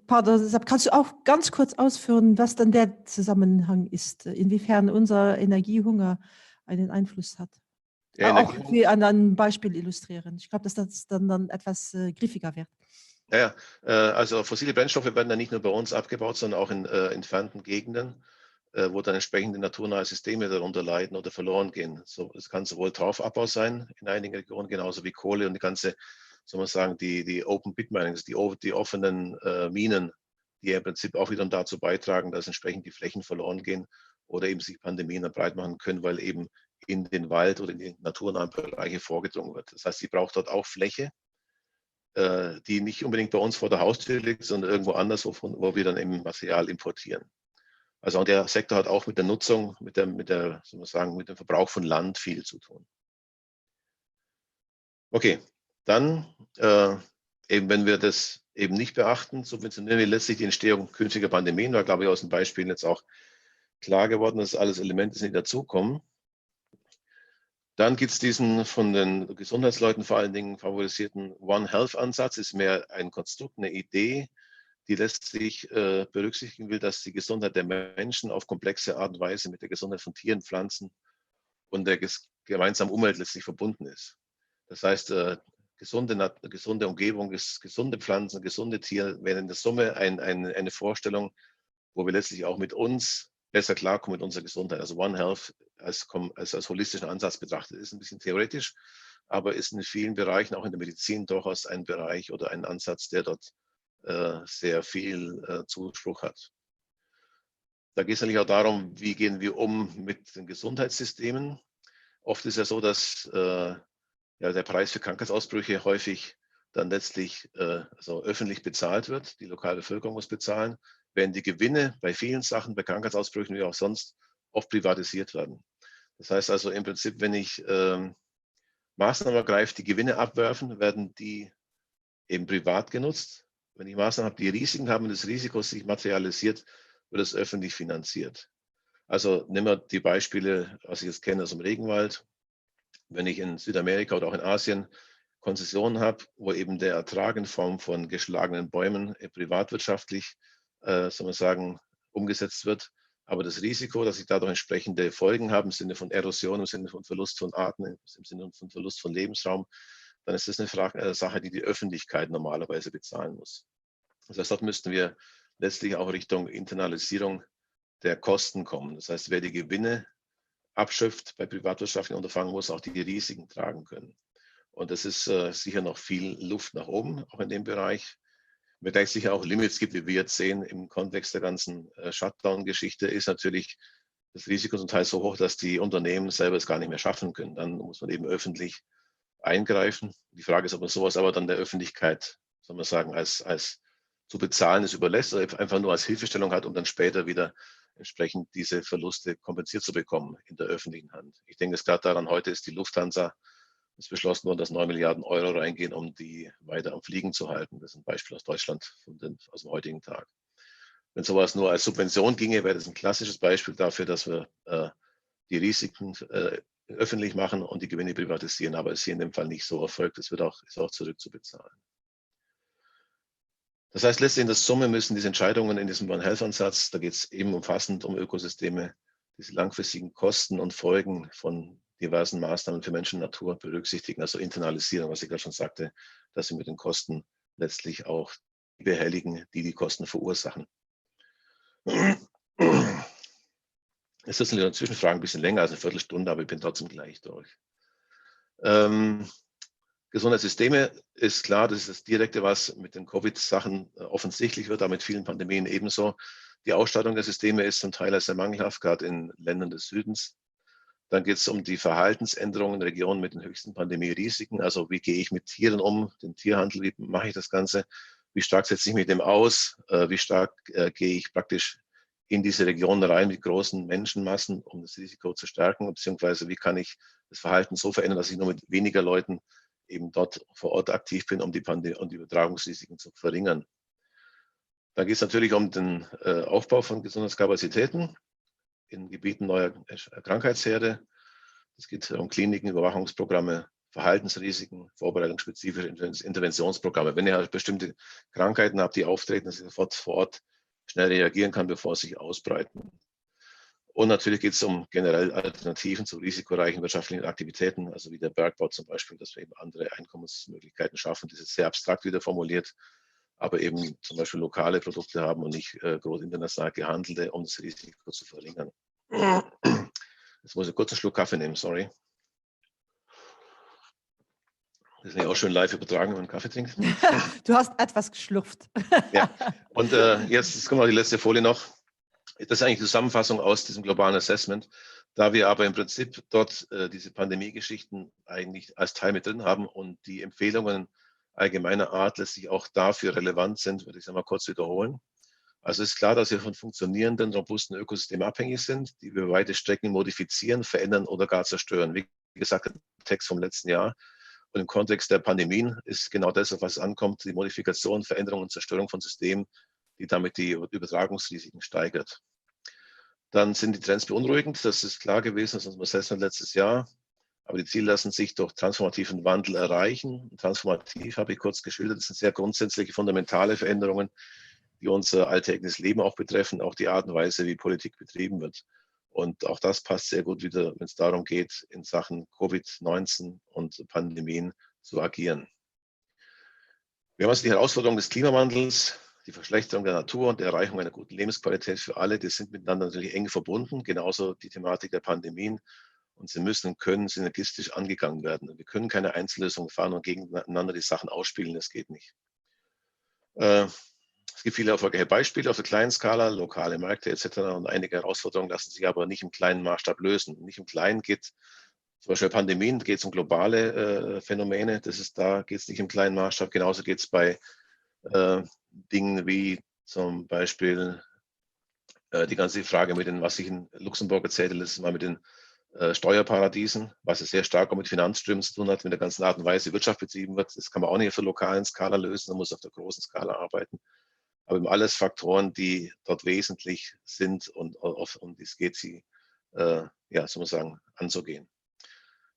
Pardon, kannst du auch ganz kurz ausführen, was dann der Zusammenhang ist, inwiefern unser Energiehunger einen Einfluss hat? Ja, auch wie an einem Beispiel illustrieren. Ich glaube, dass das dann etwas griffiger wird. Ja, also fossile Brennstoffe werden dann nicht nur bei uns abgebaut, sondern auch in entfernten Gegenden, wo dann entsprechende naturnahe Systeme darunter leiden oder verloren gehen. So, es kann sowohl Torfabbau sein in einigen Regionen, genauso wie Kohle und die ganze, soll man sagen, die Open Pit Minings, die offenen Minen, die im Prinzip auch wiederum dazu beitragen, dass entsprechend die Flächen verloren gehen oder eben sich Pandemien breit machen können, weil eben in den Wald oder in die naturnahen Bereiche vorgedrungen wird. Das heißt, sie braucht dort auch Fläche, die nicht unbedingt bei uns vor der Haustür liegt, sondern irgendwo anders, wo wir dann eben Material importieren. Also und der Sektor hat auch mit der Nutzung, mit dem Verbrauch von Land viel zu tun. Okay, dann eben wenn wir das eben nicht beachten, subventionieren wir letztlich die Entstehung künftiger Pandemien, weil, glaube ich, aus den Beispielen jetzt auch klar geworden, dass alles Elemente sind, die dazukommen. Dann gibt es diesen von den Gesundheitsleuten vor allen Dingen favorisierten One Health-Ansatz, ist mehr ein Konstrukt, eine Idee, die letztlich berücksichtigen will, dass die Gesundheit der Menschen auf komplexe Art und Weise mit der Gesundheit von Tieren, Pflanzen und der gemeinsamen Umwelt letztlich verbunden ist. Das heißt, gesunde Umgebung, gesunde Pflanzen, gesunde Tiere wären in der Summe eine Vorstellung, wo wir letztlich auch mit uns besser klarkommen mit unserer Gesundheit. Also One Health als holistischen Ansatz betrachtet ist ein bisschen theoretisch, aber ist in vielen Bereichen, auch in der Medizin, durchaus ein Bereich oder ein Ansatz, der dort sehr viel Zuspruch hat. Da geht es natürlich auch darum, wie gehen wir um mit den Gesundheitssystemen. Oft ist ja so, dass der Preis für Krankheitsausbrüche häufig dann letztlich also öffentlich bezahlt wird. Die lokale Bevölkerung muss bezahlen, während die Gewinne bei vielen Sachen, bei Krankheitsausbrüchen wie auch sonst, oft privatisiert werden. Das heißt also im Prinzip, wenn ich Maßnahmen ergreife, die Gewinne abwerfen, werden die eben privat genutzt. Wenn ich Maßnahmen habe, die Risiken haben und das Risiko sich materialisiert, wird es öffentlich finanziert. Also nehmen wir die Beispiele, was ich jetzt kenne aus dem Regenwald. Wenn ich in Südamerika oder auch in Asien Konzessionen habe, wo eben der Ertrag in Form von geschlagenen Bäumen privatwirtschaftlich, soll man sagen, umgesetzt wird, aber das Risiko, dass ich dadurch entsprechende Folgen habe, im Sinne von Erosion, im Sinne von Verlust von Arten, im Sinne von Verlust von Lebensraum, dann ist das eine Sache, die die Öffentlichkeit normalerweise bezahlen muss. Das heißt, dort müssten wir letztlich auch Richtung Internalisierung der Kosten kommen. Das heißt, wer die Gewinne abschöpft bei privatwirtschaftlichen Unterfangen, muss auch die Risiken tragen können. Und das ist sicher noch viel Luft nach oben, auch in dem Bereich. Wenngleich es sicher auch Limits gibt, wie wir jetzt sehen, im Kontext der ganzen Shutdown-Geschichte, ist natürlich das Risiko zum Teil so hoch, dass die Unternehmen selber es gar nicht mehr schaffen können. Dann muss man eben öffentlich eingreifen. Die Frage ist, ob man sowas aber dann der Öffentlichkeit, soll man sagen, als zu bezahlen ist überlässt oder einfach nur als Hilfestellung hat, um dann später wieder entsprechend diese Verluste kompensiert zu bekommen in der öffentlichen Hand. Ich denke, es gerade daran, heute ist die Lufthansa, ist beschlossen worden, dass 9 Milliarden Euro reingehen, um die weiter am Fliegen zu halten. Das ist ein Beispiel aus Deutschland aus dem heutigen Tag. Wenn sowas nur als Subvention ginge, wäre das ein klassisches Beispiel dafür, dass wir die Risiken öffentlich machen und die Gewinne privatisieren. Aber es ist hier in dem Fall nicht so erfolgt. Es ist auch zurückzubezahlen. Das heißt, letztlich in der Summe müssen diese Entscheidungen in diesem One Health-Ansatz, da geht es eben umfassend um Ökosysteme, diese langfristigen Kosten und Folgen von diversen Maßnahmen für Menschen und Natur berücksichtigen, also internalisieren, was ich gerade schon sagte, dass sie mit den Kosten letztlich auch die behelligen, die die Kosten verursachen. Es ist in den Zwischenfragen ein bisschen länger als eine Viertelstunde, aber ich bin trotzdem gleich durch. Gesundheitssysteme ist klar, das ist das Direkte, was mit den Covid-Sachen offensichtlich wird, aber mit vielen Pandemien ebenso. Die Ausstattung der Systeme ist zum Teil sehr mangelhaft, gerade in Ländern des Südens. Dann geht es um die Verhaltensänderungen in Regionen mit den höchsten Pandemie-Risiken. Also wie gehe ich mit Tieren um, den Tierhandel, wie mache ich das Ganze? Wie stark setze ich mich dem aus? Wie stark gehe ich praktisch in diese Regionen rein mit großen Menschenmassen, um das Risiko zu stärken? Beziehungsweise wie kann ich das Verhalten so verändern, dass ich nur mit weniger Leuten eben dort vor Ort aktiv bin, um die Übertragungsrisiken zu verringern. Da geht es natürlich um den Aufbau von Gesundheitskapazitäten in Gebieten neuer Krankheitsherde. Es geht um Kliniken, Überwachungsprogramme, Verhaltensrisiken, vorbereitungsspezifische Interventionsprogramme. Wenn ihr halt bestimmte Krankheiten habt, die auftreten, dass ihr sofort vor Ort schnell reagieren kann, bevor sie sich ausbreiten. Und natürlich geht es um generell Alternativen zu risikoreichen wirtschaftlichen Aktivitäten, also wie der Bergbau zum Beispiel, dass wir eben andere Einkommensmöglichkeiten schaffen. Das ist sehr abstrakt wieder formuliert, aber eben zum Beispiel lokale Produkte haben und nicht groß international gehandelte, um das Risiko zu verringern. Jetzt muss ich kurz einen Schluck Kaffee nehmen, sorry. Das ist ja auch schön live übertragen, wenn man Kaffee trinkt. Du hast etwas geschlürft. Ja, und jetzt kommt noch die letzte Folie noch. Das ist eigentlich die Zusammenfassung aus diesem globalen Assessment. Da wir aber im Prinzip dort diese Pandemie-Geschichten eigentlich als Teil mit drin haben und die Empfehlungen allgemeiner Art letztlich auch dafür relevant sind, würde ich es mal kurz wiederholen. Also ist klar, dass wir von funktionierenden, robusten Ökosystemen abhängig sind, die wir weite Strecken modifizieren, verändern oder gar zerstören. Wie gesagt, der Text vom letzten Jahr. Und im Kontext der Pandemien ist genau das, auf was es ankommt, die Modifikation, Veränderung und Zerstörung von Systemen, die damit die Übertragungsrisiken steigert. Dann sind die Trends beunruhigend, das ist klar gewesen aus unserem Assessment letztes Jahr. Aber die Ziele lassen sich durch transformativen Wandel erreichen. Transformativ habe ich kurz geschildert, das sind sehr grundsätzliche, fundamentale Veränderungen, die unser alltägliches Leben auch betreffen, auch die Art und Weise, wie Politik betrieben wird. Und auch das passt sehr gut wieder, wenn es darum geht, in Sachen Covid-19 und Pandemien zu agieren. Wir haben also die Herausforderung des Klimawandels, die Verschlechterung der Natur und die Erreichung einer guten Lebensqualität für alle, die sind miteinander natürlich eng verbunden, genauso die Thematik der Pandemien. Und sie müssen und können synergistisch angegangen werden. Wir können keine Einzellösung fahren und gegeneinander die Sachen ausspielen, das geht nicht. Es gibt viele erfolgreiche Beispiele auf der kleinen Skala, lokale Märkte etc. Und einige Herausforderungen lassen sich aber nicht im kleinen Maßstab lösen. Nicht im Kleinen geht zum Beispiel Pandemien, geht es um globale Phänomene. Da geht es nicht im kleinen Maßstab. Genauso geht es bei Dingen wie zum Beispiel die ganze Frage mit den, was ich in Luxemburg erzählte letztes Mal mit den Steuerparadiesen, was sehr stark auch mit Finanzströmen zu tun hat, mit der ganzen Art und Weise, wie Wirtschaft betrieben wird. Das kann man auch nicht auf der lokalen Skala lösen, man muss auf der großen Skala arbeiten. Aber eben alles Faktoren, die dort wesentlich sind und es geht, sie, soll man sagen, anzugehen.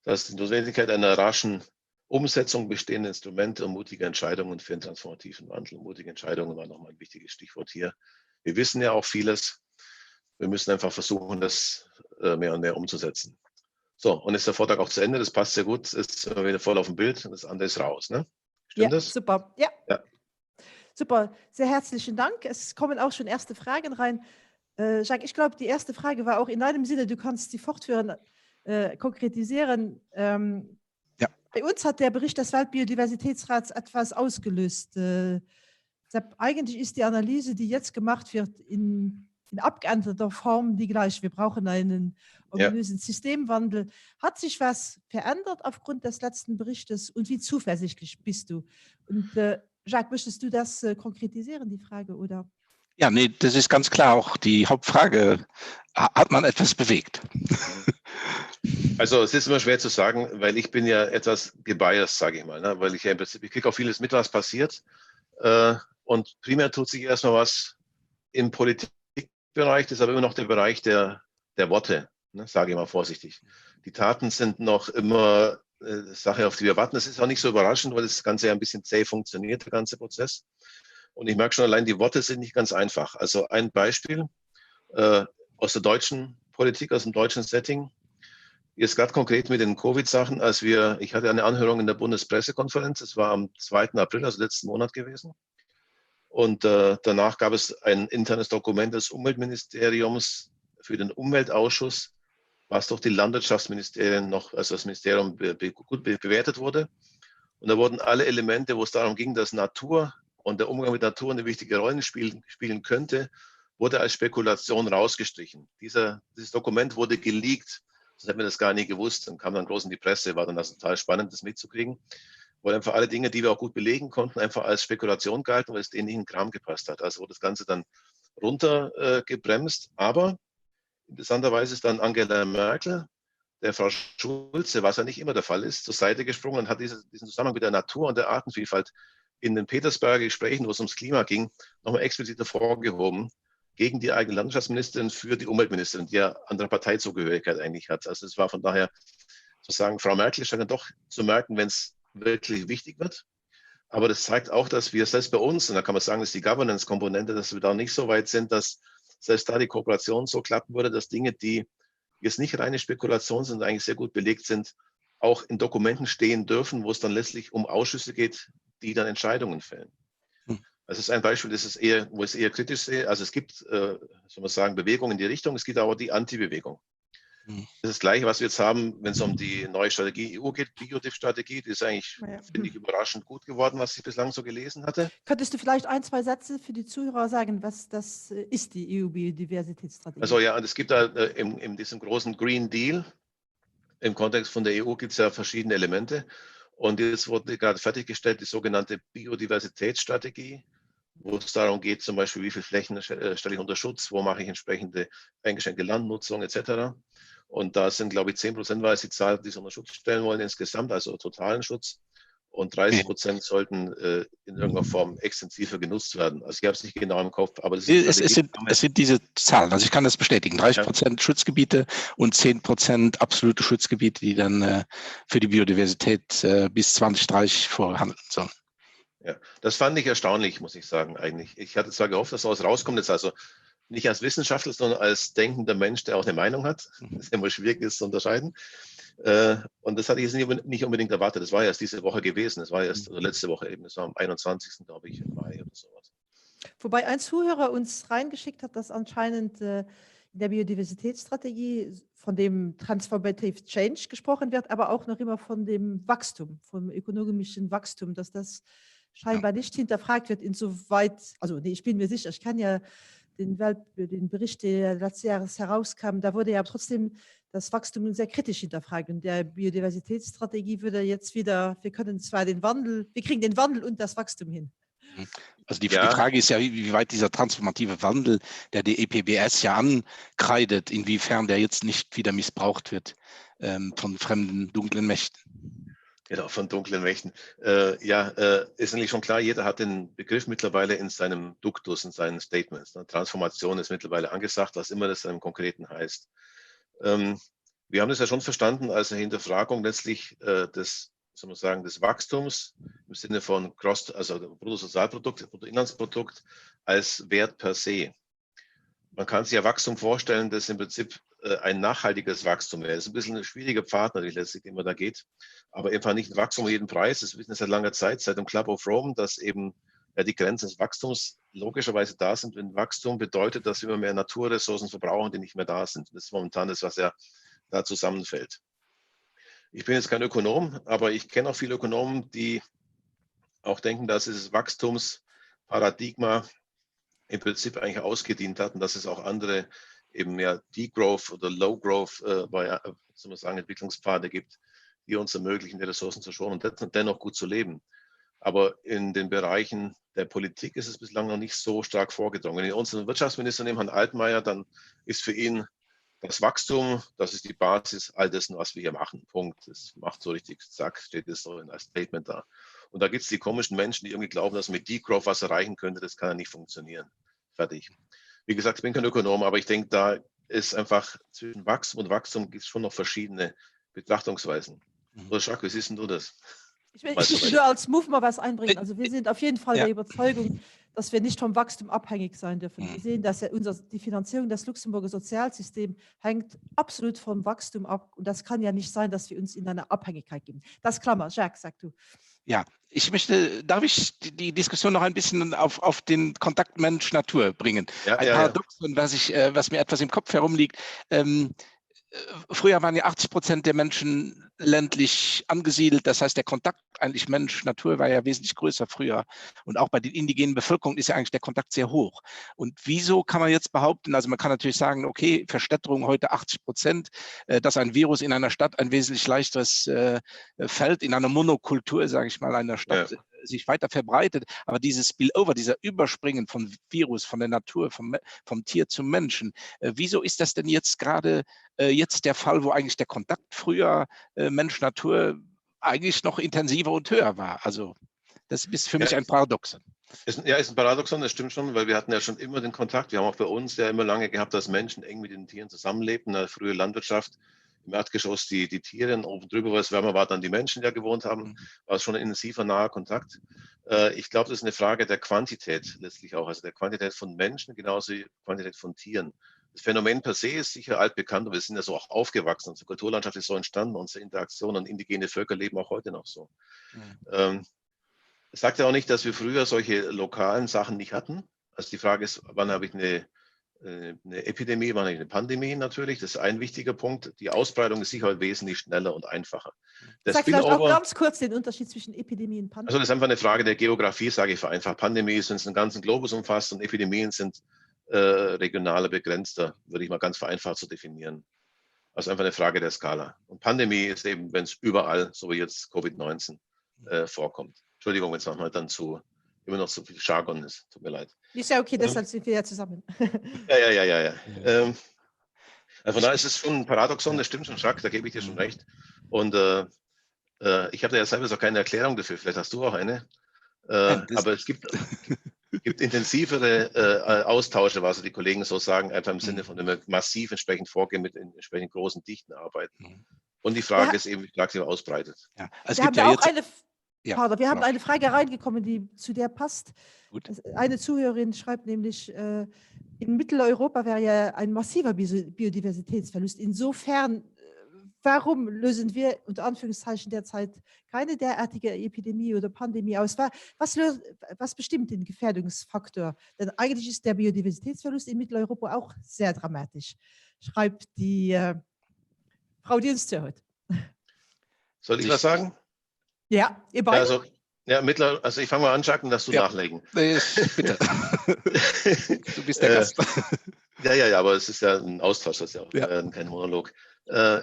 Das ist die Notwendigkeit einer raschen Umsetzung bestehender Instrumente und mutige Entscheidungen für einen transformativen Wandel. Mutige Entscheidungen war nochmal ein wichtiges Stichwort hier. Wir wissen ja auch vieles. Wir müssen einfach versuchen, das mehr und mehr umzusetzen. So, und ist der Vortrag auch zu Ende. Das passt sehr gut. Jetzt sind wir wieder voll auf dem Bild und das andere ist raus. Ne? Stimmt das? Super. Ja. Super. Sehr herzlichen Dank. Es kommen auch schon erste Fragen rein. Jacques, ich glaube, die erste Frage war auch in deinem Sinne, du kannst sie fortführen, konkretisieren. Bei uns hat der Bericht des Weltbiodiversitätsrats etwas ausgelöst. Eigentlich ist die Analyse, die jetzt gemacht wird, in abgeänderter Form die gleiche. Wir brauchen einen ominösen Systemwandel. Hat sich was verändert aufgrund des letzten Berichtes und wie zuversichtlich bist du? Und Jacques, möchtest du das konkretisieren, die Frage, oder? Ja, nee, das ist ganz klar auch die Hauptfrage. Hat man etwas bewegt? Also es ist immer schwer zu sagen, weil ich bin ja etwas gebiased, sage ich mal, ne? Weil ich ja im Prinzip, ich kriege auch vieles mit, was passiert. Und primär tut sich erstmal was im Politikbereich, das ist aber immer noch der Bereich der Worte, ne? Sage ich mal vorsichtig. Die Taten sind noch immer Sache, auf die wir warten. Das ist auch nicht so überraschend, weil das Ganze ja ein bisschen zäh funktioniert, der ganze Prozess. Und ich merke schon, allein die Worte sind nicht ganz einfach. Also ein Beispiel aus der deutschen Politik, aus dem deutschen Setting. Jetzt gerade konkret mit den Covid-Sachen, ich hatte eine Anhörung in der Bundespressekonferenz, das war am 2. April, also letzten Monat gewesen. Und danach gab es ein internes Dokument des Umweltministeriums für den Umweltausschuss, was durch die Landwirtschaftsministerien also das Ministerium gut bewertet wurde. Und da wurden alle Elemente, wo es darum ging, dass Natur und der Umgang mit Natur eine wichtige Rolle spielen könnte, wurde als Spekulation rausgestrichen. Dieses Dokument wurde geleakt. Sonst hätten wir das gar nicht gewusst. Dann kam dann groß in die Presse, war dann das total spannend, das mitzukriegen. Weil einfach alle Dinge, die wir auch gut belegen konnten, einfach als Spekulation galten, weil es denen nicht in den Kram gepasst hat. Also wurde das Ganze dann runtergebremst. Aber interessanterweise ist dann Angela Merkel, der Frau Schulze, was ja nicht immer der Fall ist, zur Seite gesprungen und hat diesen Zusammenhang mit der Natur und der Artenvielfalt in den Petersberger Gesprächen, wo es ums Klima ging, nochmal explizit hervorgehoben, gegen die eigene Landwirtschaftsministerin für die Umweltministerin, die ja andere Parteizugehörigkeit eigentlich hat. Also es war von daher sozusagen, Frau Merkel scheint dann doch zu merken, wenn es wirklich wichtig wird. Aber das zeigt auch, dass wir selbst bei uns, und da kann man sagen, das ist die Governance-Komponente, dass wir da nicht so weit sind, dass selbst da die Kooperation so klappen würde, dass Dinge, die jetzt nicht reine Spekulation sind, eigentlich sehr gut belegt sind, auch in Dokumenten stehen dürfen, wo es dann letztlich um Ausschüsse geht, die dann Entscheidungen fällen. Das ist ein Beispiel, wo ich es eher kritisch sehe. Also es gibt, soll man sagen, Bewegungen in die Richtung, es gibt aber die Anti-Bewegung. Das ist das Gleiche, was wir jetzt haben, wenn es um die neue Strategie EU geht, Biodiversitätsstrategie, die ist eigentlich, finde ich, überraschend gut geworden, was ich bislang so gelesen hatte. Könntest du vielleicht ein, zwei Sätze für die Zuhörer sagen, was das ist, die EU-Biodiversitätsstrategie? Also ja, und es gibt da in diesem großen Green Deal, im Kontext von der EU gibt es ja verschiedene Elemente. Und jetzt wurde gerade fertiggestellt die sogenannte Biodiversitätsstrategie, wo es darum geht, zum Beispiel, wie viele Flächen stelle ich unter Schutz, wo mache ich entsprechende eingeschränkte Landnutzung etc. Und da sind, glaube ich, 10% war es die Zahl, die sie unter Schutz stellen wollen insgesamt, also totalen Schutz. Und 30% sollten in irgendeiner Form extensiver genutzt werden. Also ich habe es nicht genau im Kopf, aber das ist es sind diese Zahlen. Also ich kann das bestätigen. 30% Schutzgebiete und 10% absolute Schutzgebiete, die dann für die Biodiversität bis 2030 vorhanden sollen. Ja, das fand ich erstaunlich, muss ich sagen, eigentlich. Ich hatte zwar gehofft, dass sowas rauskommt, jetzt also nicht als Wissenschaftler, sondern als denkender Mensch, der auch eine Meinung hat. Das ist immer schwierig ist zu unterscheiden. Und das hatte ich jetzt nicht unbedingt erwartet. Das war erst diese Woche gewesen. Das war erst letzte Woche eben. Das war am 21. glaube ich, im Mai oder sowas. Wobei ein Zuhörer uns reingeschickt hat, dass anscheinend in der Biodiversitätsstrategie von dem Transformative Change gesprochen wird, aber auch noch immer von dem Wachstum, vom ökonomischen Wachstum, dass das scheinbar nicht hinterfragt wird, insoweit, also nee, ich bin mir sicher, ich kann ja den Bericht, der letztes Jahres herauskam, da wurde ja trotzdem das Wachstum sehr kritisch hinterfragt. Und der Biodiversitätsstrategie würde jetzt wieder, wir können zwar wir kriegen den Wandel und das Wachstum hin. Also die Frage ist ja, wie weit dieser transformative Wandel, der die EPBS ja ankreidet, inwiefern der jetzt nicht wieder missbraucht wird von fremden, dunklen Mächten. Genau, von dunklen Mächten. Ist eigentlich schon klar, jeder hat den Begriff mittlerweile in seinem Duktus, in seinen Statements. Transformation ist mittlerweile angesagt, was immer das in einem Konkreten heißt. Wir haben das ja schon verstanden als eine Hinterfragung letztlich des Wachstums im Sinne von Bruttosozialprodukt, Bruttoinlandsprodukt als Wert per se. Man kann sich ja Wachstum vorstellen, das im Prinzip ein nachhaltiges Wachstum wäre. Das ist ein bisschen ein schwieriger Pfad natürlich letztlich, den man da geht, aber einfach nicht ein Wachstum um jeden Preis. Das wissen wir seit langer Zeit, seit dem Club of Rome, dass eben die Grenzen des Wachstums logischerweise da sind, wenn Wachstum bedeutet, dass wir immer mehr Naturressourcen verbrauchen, die nicht mehr da sind. Das ist momentan das, was ja da zusammenfällt. Ich bin jetzt kein Ökonom, aber ich kenne auch viele Ökonomen, die auch denken, dass dieses Wachstumsparadigma im Prinzip eigentlich ausgedient hat und dass es auch andere eben mehr Degrowth oder Low-Growth Entwicklungspfade gibt, die uns ermöglichen, die Ressourcen zu schonen und dennoch gut zu leben. Aber in den Bereichen der Politik ist es bislang noch nicht so stark vorgedrungen. Wenn wir unseren Wirtschaftsminister nehmen, Herrn Altmaier, dann ist für ihn das Wachstum, das ist die Basis all dessen, was wir hier machen. Punkt. Das macht so richtig, zack, steht das so als Statement da. Und da gibt es die komischen Menschen, die irgendwie glauben, dass man mit Degrowth was erreichen könnte. Das kann ja nicht funktionieren. Fertig. Wie gesagt, ich bin kein Ökonom, aber ich denke, da ist einfach zwischen Wachstum und Wachstum gibt es schon noch verschiedene Betrachtungsweisen. Oder Jacques, wie siehst du das? Ich will nur als Move mal was einbringen. Also wir sind auf jeden Fall der Überzeugung, dass wir nicht vom Wachstum abhängig sein dürfen. Wir sehen, dass ja die Finanzierung des Luxemburger Sozialsystems hängt absolut vom Wachstum ab. Und das kann ja nicht sein, dass wir uns in eine Abhängigkeit geben. Das Klammer. Jacques, sag du. Ja, darf ich die Diskussion noch ein bisschen auf den Kontakt Mensch-Natur bringen? Ein Paradoxon, was mir etwas im Kopf herumliegt. Früher waren ja 80% der Menschen ländlich angesiedelt. Das heißt, der Kontakt eigentlich Mensch-Natur war ja wesentlich größer früher. Und auch bei den indigenen Bevölkerungen ist ja eigentlich der Kontakt sehr hoch. Und wieso kann man jetzt behaupten, also man kann natürlich sagen, okay, Verstädterung heute 80%, dass ein Virus in einer Stadt ein wesentlich leichteres Feld, in einer Monokultur, sage ich mal, einer Stadt sich weiter verbreitet. Aber dieses Spillover, dieser Überspringen von Virus, von der Natur, vom Tier zum Menschen, wieso ist das denn jetzt gerade jetzt der Fall, wo eigentlich der Kontakt früher Mensch-Natur eigentlich noch intensiver und höher war? Also das ist für mich ein Paradoxon. Ist ein Paradoxon, das stimmt schon, weil wir hatten ja schon immer den Kontakt. Wir haben auch bei uns ja immer lange gehabt, dass Menschen eng mit den Tieren zusammenlebten. In der frühen Landwirtschaft, im Erdgeschoss die Tiere, oben drüber, wo es wärmer war, dann die Menschen, die da gewohnt haben, war es schon ein intensiver, naher Kontakt. Ich glaube, das ist eine Frage der Quantität letztlich auch, also der Quantität von Menschen, genauso wie Quantität von Tieren. Das Phänomen per se ist sicher altbekannt und wir sind ja so auch aufgewachsen. Unsere Kulturlandschaft ist so entstanden, unsere Interaktion und indigene Völker leben auch heute noch so. Es sagt ja auch nicht, dass wir früher solche lokalen Sachen nicht hatten. Also die Frage ist, wann habe ich eine Epidemie, wann habe ich eine Pandemie natürlich. Das ist ein wichtiger Punkt. Die Ausbreitung ist sicher wesentlich schneller und einfacher. Sag vielleicht auch ganz kurz den Unterschied zwischen Epidemie und Pandemie. Also das ist einfach eine Frage der Geografie, sage ich vereinfacht. Pandemie ist, wenn es den ganzen Globus umfasst und Epidemien sind regionaler, begrenzter, würde ich mal ganz vereinfacht so definieren. Also einfach eine Frage der Skala. Und Pandemie ist eben, wenn es überall, so wie jetzt Covid-19, vorkommt. Entschuldigung, wenn es manchmal dann immer noch so viel Jargon ist. Tut mir leid. Ist ja okay, deshalb sind wir ja zusammen. Ja. Also von daher ist es schon ein Paradoxon, das stimmt schon, Jacques, da gebe ich dir schon recht. Und ich habe da ja selber so keine Erklärung dafür, vielleicht hast du auch eine. Aber es gibt intensivere Austausche, was die Kollegen so sagen, einfach im Sinne von, wenn wir massiv entsprechend vorgehen, mit entsprechend großen Dichten arbeiten. Und die Frage ist eben, wie stark sie ausbreitet. Ja, also es gibt ja jetzt wir haben eine Frage reingekommen, die zu der passt. Gut. Eine Zuhörerin schreibt nämlich, in Mitteleuropa wäre ja ein massiver Biodiversitätsverlust. Insofern warum lösen wir unter Anführungszeichen derzeit keine derartige Epidemie oder Pandemie aus? Was bestimmt den Gefährdungsfaktor? Denn eigentlich ist der Biodiversitätsverlust in Mitteleuropa auch sehr dramatisch, schreibt die Frau Dienstherr. Soll ich was sagen? Ja, ihr beide? Also ich fange mal an, Jacques, dass du nachlegen. Bitte. Du bist der Gast. Ja, aber es ist ja ein Austausch, das ist ja auch kein Monolog.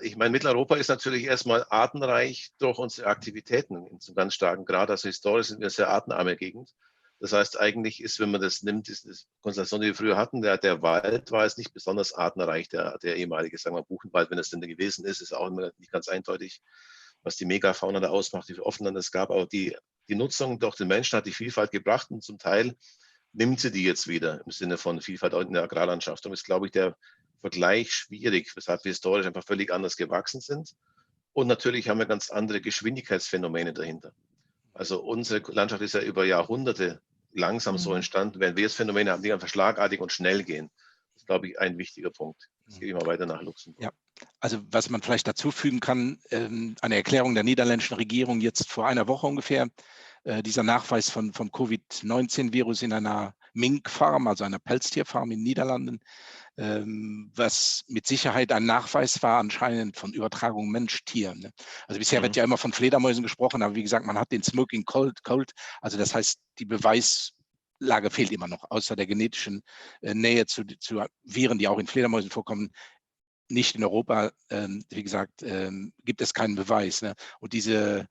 Ich meine, Mitteleuropa ist natürlich erstmal artenreich durch unsere Aktivitäten in einem ganz starken Grad. Also historisch sind wir eine sehr artenarme Gegend. Das heißt, eigentlich ist, wenn man das nimmt, ist die Konstellation, die wir früher hatten, der Wald war jetzt nicht besonders artenreich, der ehemalige, sagen wir, Buchenwald, wenn es denn gewesen ist auch immer nicht ganz eindeutig, was die Megafauna da ausmacht, wie viel Offenland es gab. Aber die Nutzung durch den Menschen hat die Vielfalt gebracht und zum Teil nimmt sie die jetzt wieder im Sinne von Vielfalt in der Agrarlandschaft. Und ist, glaube ich, der Vergleich schwierig, weshalb wir historisch einfach völlig anders gewachsen sind. Und natürlich haben wir ganz andere Geschwindigkeitsphänomene dahinter. Also unsere Landschaft ist ja über Jahrhunderte langsam so entstanden, während wir jetzt Phänomene haben, die einfach schlagartig und schnell gehen. Das ist, glaube ich, ein wichtiger Punkt. Jetzt gebe ich mal weiter nach Luxemburg. Ja, also was man vielleicht dazu fügen kann, eine Erklärung der niederländischen Regierung jetzt vor einer Woche ungefähr, dieser Nachweis vom Covid-19-Virus in einer Mink-Farm, also einer Pelztierfarm in den Niederlanden, was mit Sicherheit ein Nachweis war anscheinend von Übertragung Mensch-Tier. Ne? Also bisher wird ja immer von Fledermäusen gesprochen, aber wie gesagt, man hat den Smoking Cold, also das heißt, die Beweislage fehlt immer noch, außer der genetischen Nähe zu Viren, die auch in Fledermäusen vorkommen. Nicht in Europa, wie gesagt, gibt es keinen Beweis. Ne? Und dieser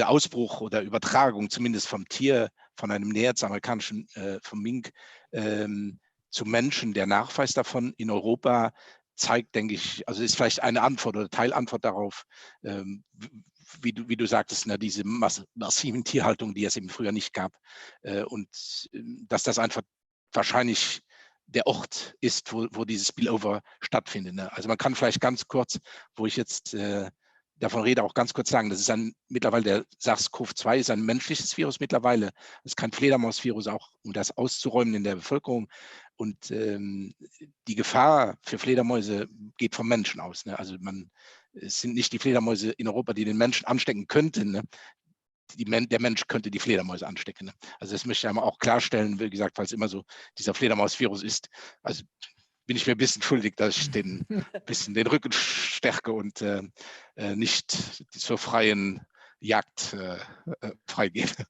Ausbruch oder Übertragung, zumindest vom Tier, von einem amerikanischen, vom Mink, zu Menschen, der Nachweis davon in Europa zeigt, denke ich, also ist vielleicht eine Antwort oder Teilantwort darauf, wie du sagtest, ne, diese massiven Tierhaltung, die es eben früher nicht gab, und dass das einfach wahrscheinlich der Ort ist, wo dieses Spillover stattfindet. Ne? Also man kann vielleicht ganz kurz, wo ich jetzt davon rede, auch ganz kurz sagen, das ist mittlerweile der SARS-CoV-2 ist ein menschliches Virus mittlerweile. Das ist kein Fledermausvirus, auch um das auszuräumen in der Bevölkerung. Und die Gefahr für Fledermäuse geht vom Menschen aus. Ne? Also es sind nicht die Fledermäuse in Europa, die den Menschen anstecken könnten. Ne? Der Mensch könnte die Fledermäuse anstecken. Ne? Also das möchte ich einmal auch klarstellen, wie gesagt, falls immer so dieser Fledermausvirus ist. Also bin ich mir ein bisschen schuldig, dass ich den Rücken stärke und nicht zur freien Jagd freigebe.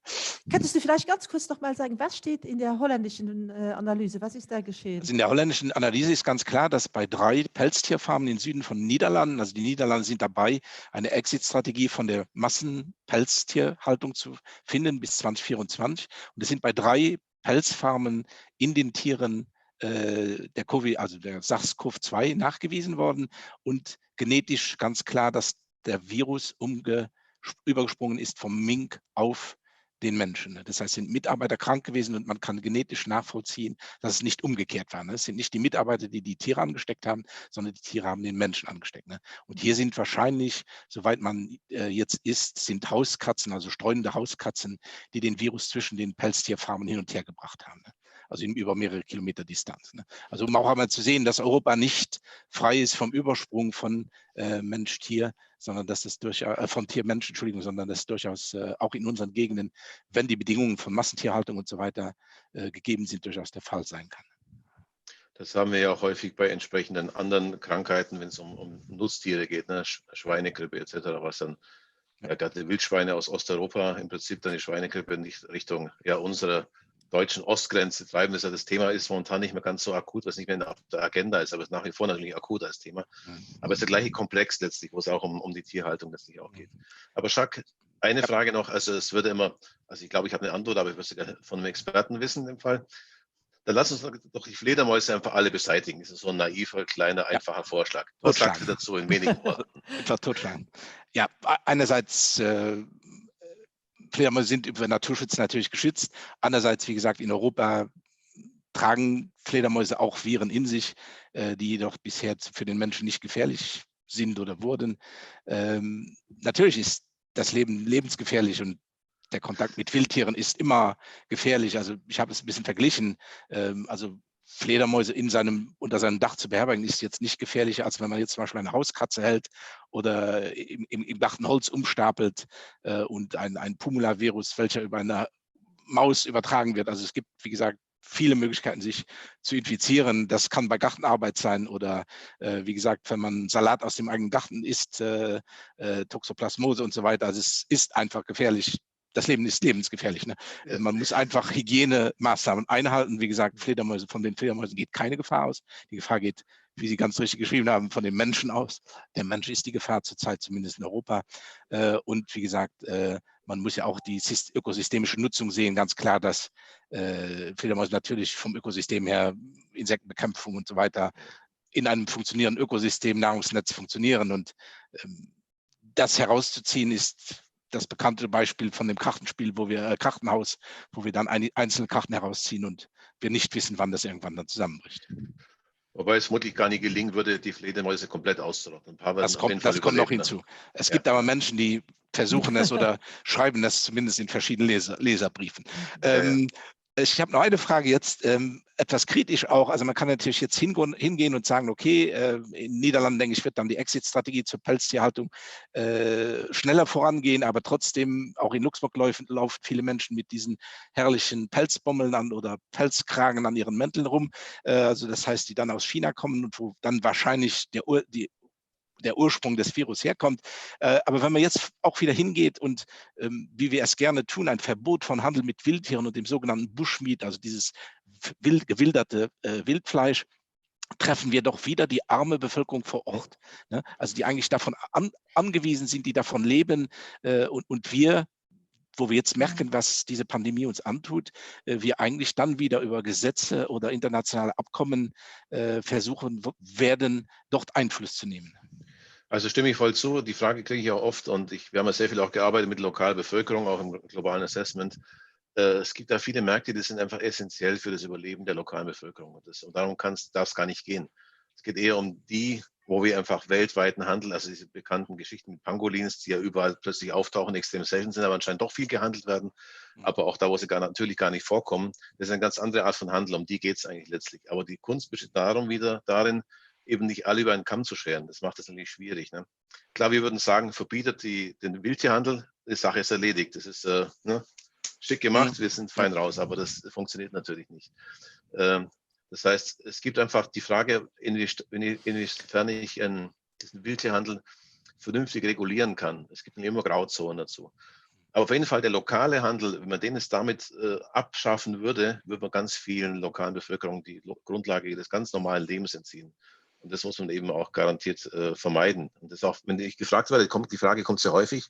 Könntest du vielleicht ganz kurz noch mal sagen, was steht in der holländischen Analyse? Was ist da geschehen? Also in der holländischen Analyse ist ganz klar, dass bei 3 Pelztierfarmen im Süden von Niederlanden, also die Niederlande sind dabei, eine Exit-Strategie von der Massenpelztierhaltung zu finden bis 2024. Und es sind bei 3 Pelzfarmen in den Tieren der SARS-CoV-2 nachgewiesen worden und genetisch ganz klar, dass der Virus übergesprungen ist vom Mink auf den Menschen. Das heißt, sind Mitarbeiter krank gewesen und man kann genetisch nachvollziehen, dass es nicht umgekehrt war. Es sind nicht die Mitarbeiter, die die Tiere angesteckt haben, sondern die Tiere haben den Menschen angesteckt. Und hier sind wahrscheinlich, soweit man jetzt ist, sind Hauskatzen, also streunende Hauskatzen, die den Virus zwischen den Pelztierfarmen hin und her gebracht haben. Also über mehrere Kilometer Distanz. Also um auch einmal zu sehen, dass Europa nicht frei ist vom Übersprung von Mensch-Tier, sondern dass es von Tier-Mensch, Entschuldigung, sondern dass durchaus auch in unseren Gegenden, wenn die Bedingungen von Massentierhaltung und so weiter gegeben sind, durchaus der Fall sein kann. Das haben wir ja auch häufig bei entsprechenden anderen Krankheiten, wenn es um Nutztiere geht, ne? Schweinegrippe etc., was dann gerade Wildschweine aus Osteuropa im Prinzip dann die Schweinegrippe nicht Richtung unserer deutschen Ostgrenze treiben, das ja das Thema ist momentan nicht mehr ganz so akut, was nicht mehr auf der Agenda ist, aber es ist nach wie vor natürlich akut als Thema. Aber es ist der gleiche Komplex letztlich, wo es auch um die Tierhaltung letztlich auch geht. Aber Jacques, eine Frage noch, also es würde immer, also ich glaube, ich habe eine Antwort, aber ich müsste gerne von einem Experten wissen in dem Fall. Dann lass uns doch die Fledermäuse einfach alle beseitigen. Das ist so ein naiver, kleiner, einfacher Vorschlag. Was sagst du dazu in wenigen Worten? Einfach totschlagen. Ja, einerseits Fledermäuse sind über Naturschutz natürlich geschützt. Andererseits, wie gesagt, in Europa tragen Fledermäuse auch Viren in sich, die jedoch bisher für den Menschen nicht gefährlich sind oder wurden. Natürlich ist das Leben lebensgefährlich und der Kontakt mit Wildtieren ist immer gefährlich. Also ich habe es ein bisschen verglichen. Also Fledermäuse unter seinem Dach zu beherbergen, ist jetzt nicht gefährlicher, als wenn man jetzt zum Beispiel eine Hauskatze hält oder im Garten Holz umstapelt und ein Pumula-Virus, welcher über eine Maus übertragen wird. Also es gibt, wie gesagt, viele Möglichkeiten, sich zu infizieren. Das kann bei Gartenarbeit sein oder, wie gesagt, wenn man Salat aus dem eigenen Garten isst, Toxoplasmose und so weiter. Also es ist einfach gefährlich. Das Leben ist lebensgefährlich. Ne? Ja. Man muss einfach Hygienemaßnahmen einhalten. Wie gesagt, von den Fledermäusen geht keine Gefahr aus. Die Gefahr geht, wie Sie ganz richtig geschrieben haben, von den Menschen aus. Der Mensch ist die Gefahr zurzeit, zumindest in Europa. Und wie gesagt, man muss ja auch die ökosystemische Nutzung sehen. Ganz klar, dass Fledermäuse natürlich vom Ökosystem her, Insektenbekämpfung und so weiter, in einem funktionierenden Ökosystem, Nahrungsnetz funktionieren. Und das herauszuziehen ist das bekannte Beispiel von dem Kartenhaus, wo wir dann einzelne Karten herausziehen und wir nicht wissen, wann das irgendwann dann zusammenbricht. Wobei es vermutlich gar nicht gelingen würde, die Fledermäuse komplett auszurotten. Das kommt noch hinzu. Es gibt aber Menschen, die versuchen es oder schreiben es zumindest in verschiedenen Leserbriefen. Ich habe noch eine Frage jetzt, etwas kritisch auch. Also man kann natürlich jetzt hingehen und sagen, okay, in den Niederlanden, denke ich, wird dann die Exit-Strategie zur Pelztierhaltung schneller vorangehen, aber trotzdem, auch in Luxemburg laufen viele Menschen mit diesen herrlichen Pelzbommeln an oder Pelzkragen an ihren Mänteln rum. Also das heißt, die dann aus China kommen und wo dann wahrscheinlich der Ursprung des Virus herkommt. Aber wenn man jetzt auch wieder hingeht und, wie wir es gerne tun, ein Verbot von Handel mit Wildtieren und dem sogenannten Bushmeat, also dieses gewilderte Wildfleisch, treffen wir doch wieder die arme Bevölkerung vor Ort. Ne? Also die eigentlich davon angewiesen sind, die davon leben und wir, wo wir jetzt merken, was diese Pandemie uns antut, wir eigentlich dann wieder über Gesetze oder internationale Abkommen versuchen werden, dort Einfluss zu nehmen. Also stimme ich voll zu. Die Frage kriege ich auch oft und wir haben ja sehr viel auch gearbeitet mit lokaler Bevölkerung, auch im globalen Assessment. Es gibt da viele Märkte, die sind einfach essentiell für das Überleben der lokalen Bevölkerung. Und darum darf es gar nicht gehen. Es geht eher um die, wo wir einfach weltweiten Handel, also diese bekannten Geschichten mit Pangolins, die ja überall plötzlich auftauchen, extrem selten sind, aber anscheinend doch viel gehandelt werden. Aber auch da, wo sie natürlich gar nicht vorkommen, das ist eine ganz andere Art von Handel, um die geht es eigentlich letztlich. Aber die Kunst besteht darin, eben nicht alle über einen Kamm zu scheren. Das macht das natürlich schwierig. Ne? Klar, wir würden sagen, verbietet den Wildtierhandel, die Sache ist erledigt. Das ist schick gemacht, wir sind fein raus, aber das funktioniert natürlich nicht. Das heißt, es gibt einfach die Frage, inwiefern ich diesen Wildtierhandel vernünftig regulieren kann. Es gibt immer Grauzonen dazu. Aber auf jeden Fall der lokale Handel, wenn man den jetzt damit abschaffen würde, würde man ganz vielen lokalen Bevölkerungen die Grundlage ihres ganz normalen Lebens entziehen. Und das muss man eben auch garantiert vermeiden. Und das auch, wenn ich gefragt werde, die Frage kommt sehr häufig,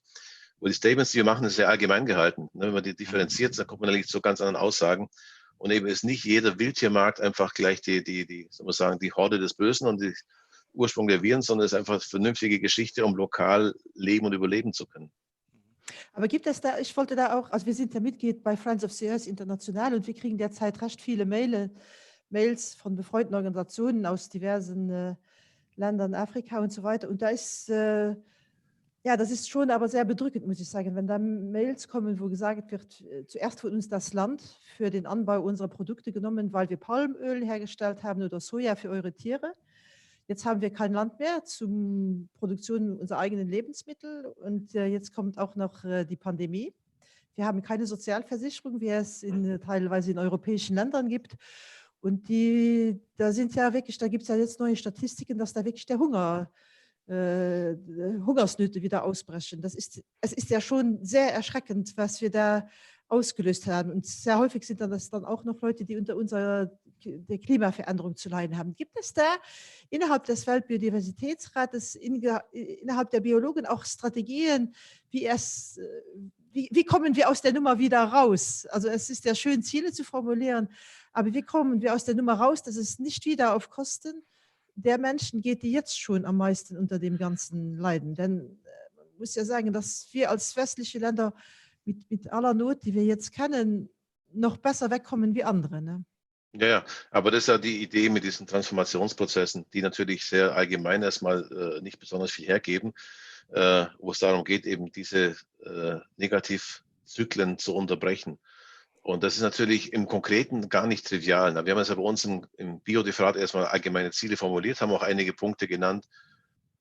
wo die Statements, die wir machen, ist sehr allgemein gehalten. Wenn man die differenziert, dann kommt man eigentlich zu ganz anderen Aussagen. Und eben ist nicht jeder Wildtiermarkt einfach gleich die Horde des Bösen und die Ursprung der Viren, sondern es ist einfach eine vernünftige Geschichte, um lokal leben und überleben zu können. Aber gibt es da, ich wollte da auch, also wir sind ja Mitglied bei Friends of the Earth International und wir kriegen derzeit recht viele Mails von befreundeten Organisationen aus diversen Ländern, Afrika und so weiter. Und da ist, das ist schon aber sehr bedrückend, muss ich sagen, wenn da Mails kommen, wo gesagt wird, zuerst von uns das Land für den Anbau unserer Produkte genommen, weil wir Palmöl hergestellt haben oder Soja für eure Tiere. Jetzt haben wir kein Land mehr zur Produktion unserer eigenen Lebensmittel und jetzt kommt auch noch die Pandemie. Wir haben keine Sozialversicherung, wie es teilweise in europäischen Ländern gibt. Und da gibt es ja jetzt neue Statistiken, dass da wirklich der Hungersnöte wieder ausbrechen. Es ist ja schon sehr erschreckend, was wir da ausgelöst haben. Und sehr häufig sind das dann auch noch Leute, die unter der Klimaveränderung zu leiden haben. Gibt es da innerhalb des Weltbiodiversitätsrates, innerhalb der Biologen auch Strategien, wie kommen wir aus der Nummer wieder raus? Also es ist ja schön, Ziele zu formulieren, aber wie kommen wir aus der Nummer raus, dass es nicht wieder auf Kosten der Menschen geht, die jetzt schon am meisten unter dem Ganzen leiden? Denn man muss ja sagen, dass wir als westliche Länder mit aller Not, die wir jetzt kennen, noch besser wegkommen wie andere. Ne? Ja, aber das ist ja die Idee mit diesen Transformationsprozessen, die natürlich sehr allgemein erstmal nicht besonders viel hergeben, wo es darum geht, eben diese Negativzyklen zu unterbrechen. Und das ist natürlich im Konkreten gar nicht trivial. Wir haben also bei uns im Biodifferat erstmal allgemeine Ziele formuliert, haben auch einige Punkte genannt.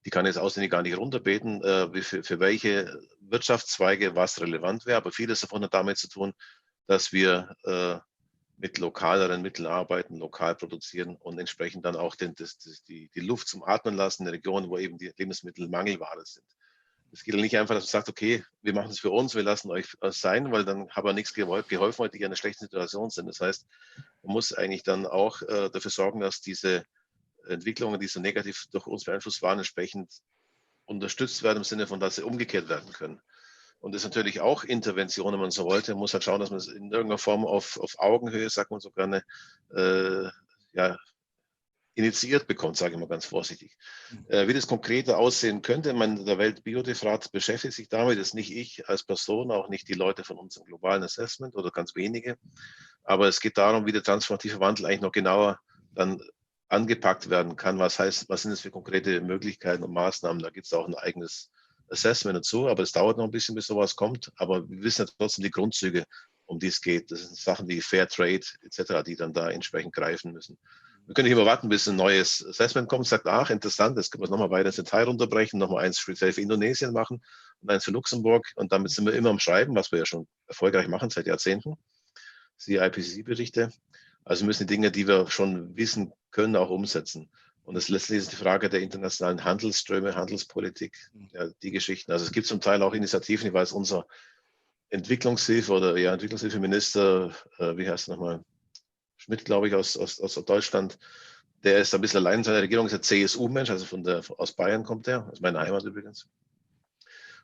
Die kann ich jetzt auswendig gar nicht runterbeten, für welche Wirtschaftszweige was relevant wäre. Aber vieles davon hat damit zu tun, dass wir mit lokaleren Mitteln arbeiten, lokal produzieren und entsprechend dann auch die Luft zum Atmen lassen in Regionen, wo eben die Lebensmittel Mangelware sind. Es geht nicht einfach, dass man sagt, okay, wir machen es für uns, wir lassen euch sein, weil dann haben wir nichts geholfen, weil die in einer schlechten Situation sind. Das heißt, man muss eigentlich dann auch dafür sorgen, dass diese Entwicklungen, die so negativ durch uns beeinflusst waren, entsprechend unterstützt werden im Sinne von, dass sie umgekehrt werden können. Und das ist natürlich auch Intervention, wenn man so wollte. Man muss halt schauen, dass man es in irgendeiner Form auf Augenhöhe, sagt man so gerne, ja, initiiert bekommt, sage ich mal ganz vorsichtig. Wie das konkreter aussehen könnte, der Weltbiodifferat beschäftigt sich damit, das ist nicht ich als Person, auch nicht die Leute von unserem globalen Assessment oder ganz wenige, aber es geht darum, wie der transformative Wandel eigentlich noch genauer dann angepackt werden kann. Was heißt, was sind das für konkrete Möglichkeiten und Maßnahmen? Da gibt es auch ein eigenes Assessment dazu, aber es dauert noch ein bisschen, bis sowas kommt, aber wir wissen ja trotzdem die Grundzüge, um die es geht. Das sind Sachen wie Fair Trade etc., die dann da entsprechend greifen müssen. Wir können nicht immer warten, bis ein neues Assessment kommt, sagt, ach, interessant, das können wir nochmal weiter ins Detail runterbrechen, nochmal eins speziell für Indonesien machen und eins für Luxemburg. Und damit sind wir immer am Schreiben, was wir ja schon erfolgreich machen seit Jahrzehnten. Die IPCC-Berichte. Also müssen die Dinge, die wir schon wissen können, auch umsetzen. Und das letztlich ist die Frage der internationalen Handelsströme, Handelspolitik, ja, die Geschichten. Also es gibt zum Teil auch Initiativen, ich weiß, unser Entwicklungshilfe oder ja, Entwicklungshilfeminister, wie heißt er nochmal? Schmidt, glaube ich, aus Deutschland, der ist ein bisschen allein in seiner Regierung, ist ein CSU-Mensch, also aus Bayern kommt der, aus meiner Heimat übrigens.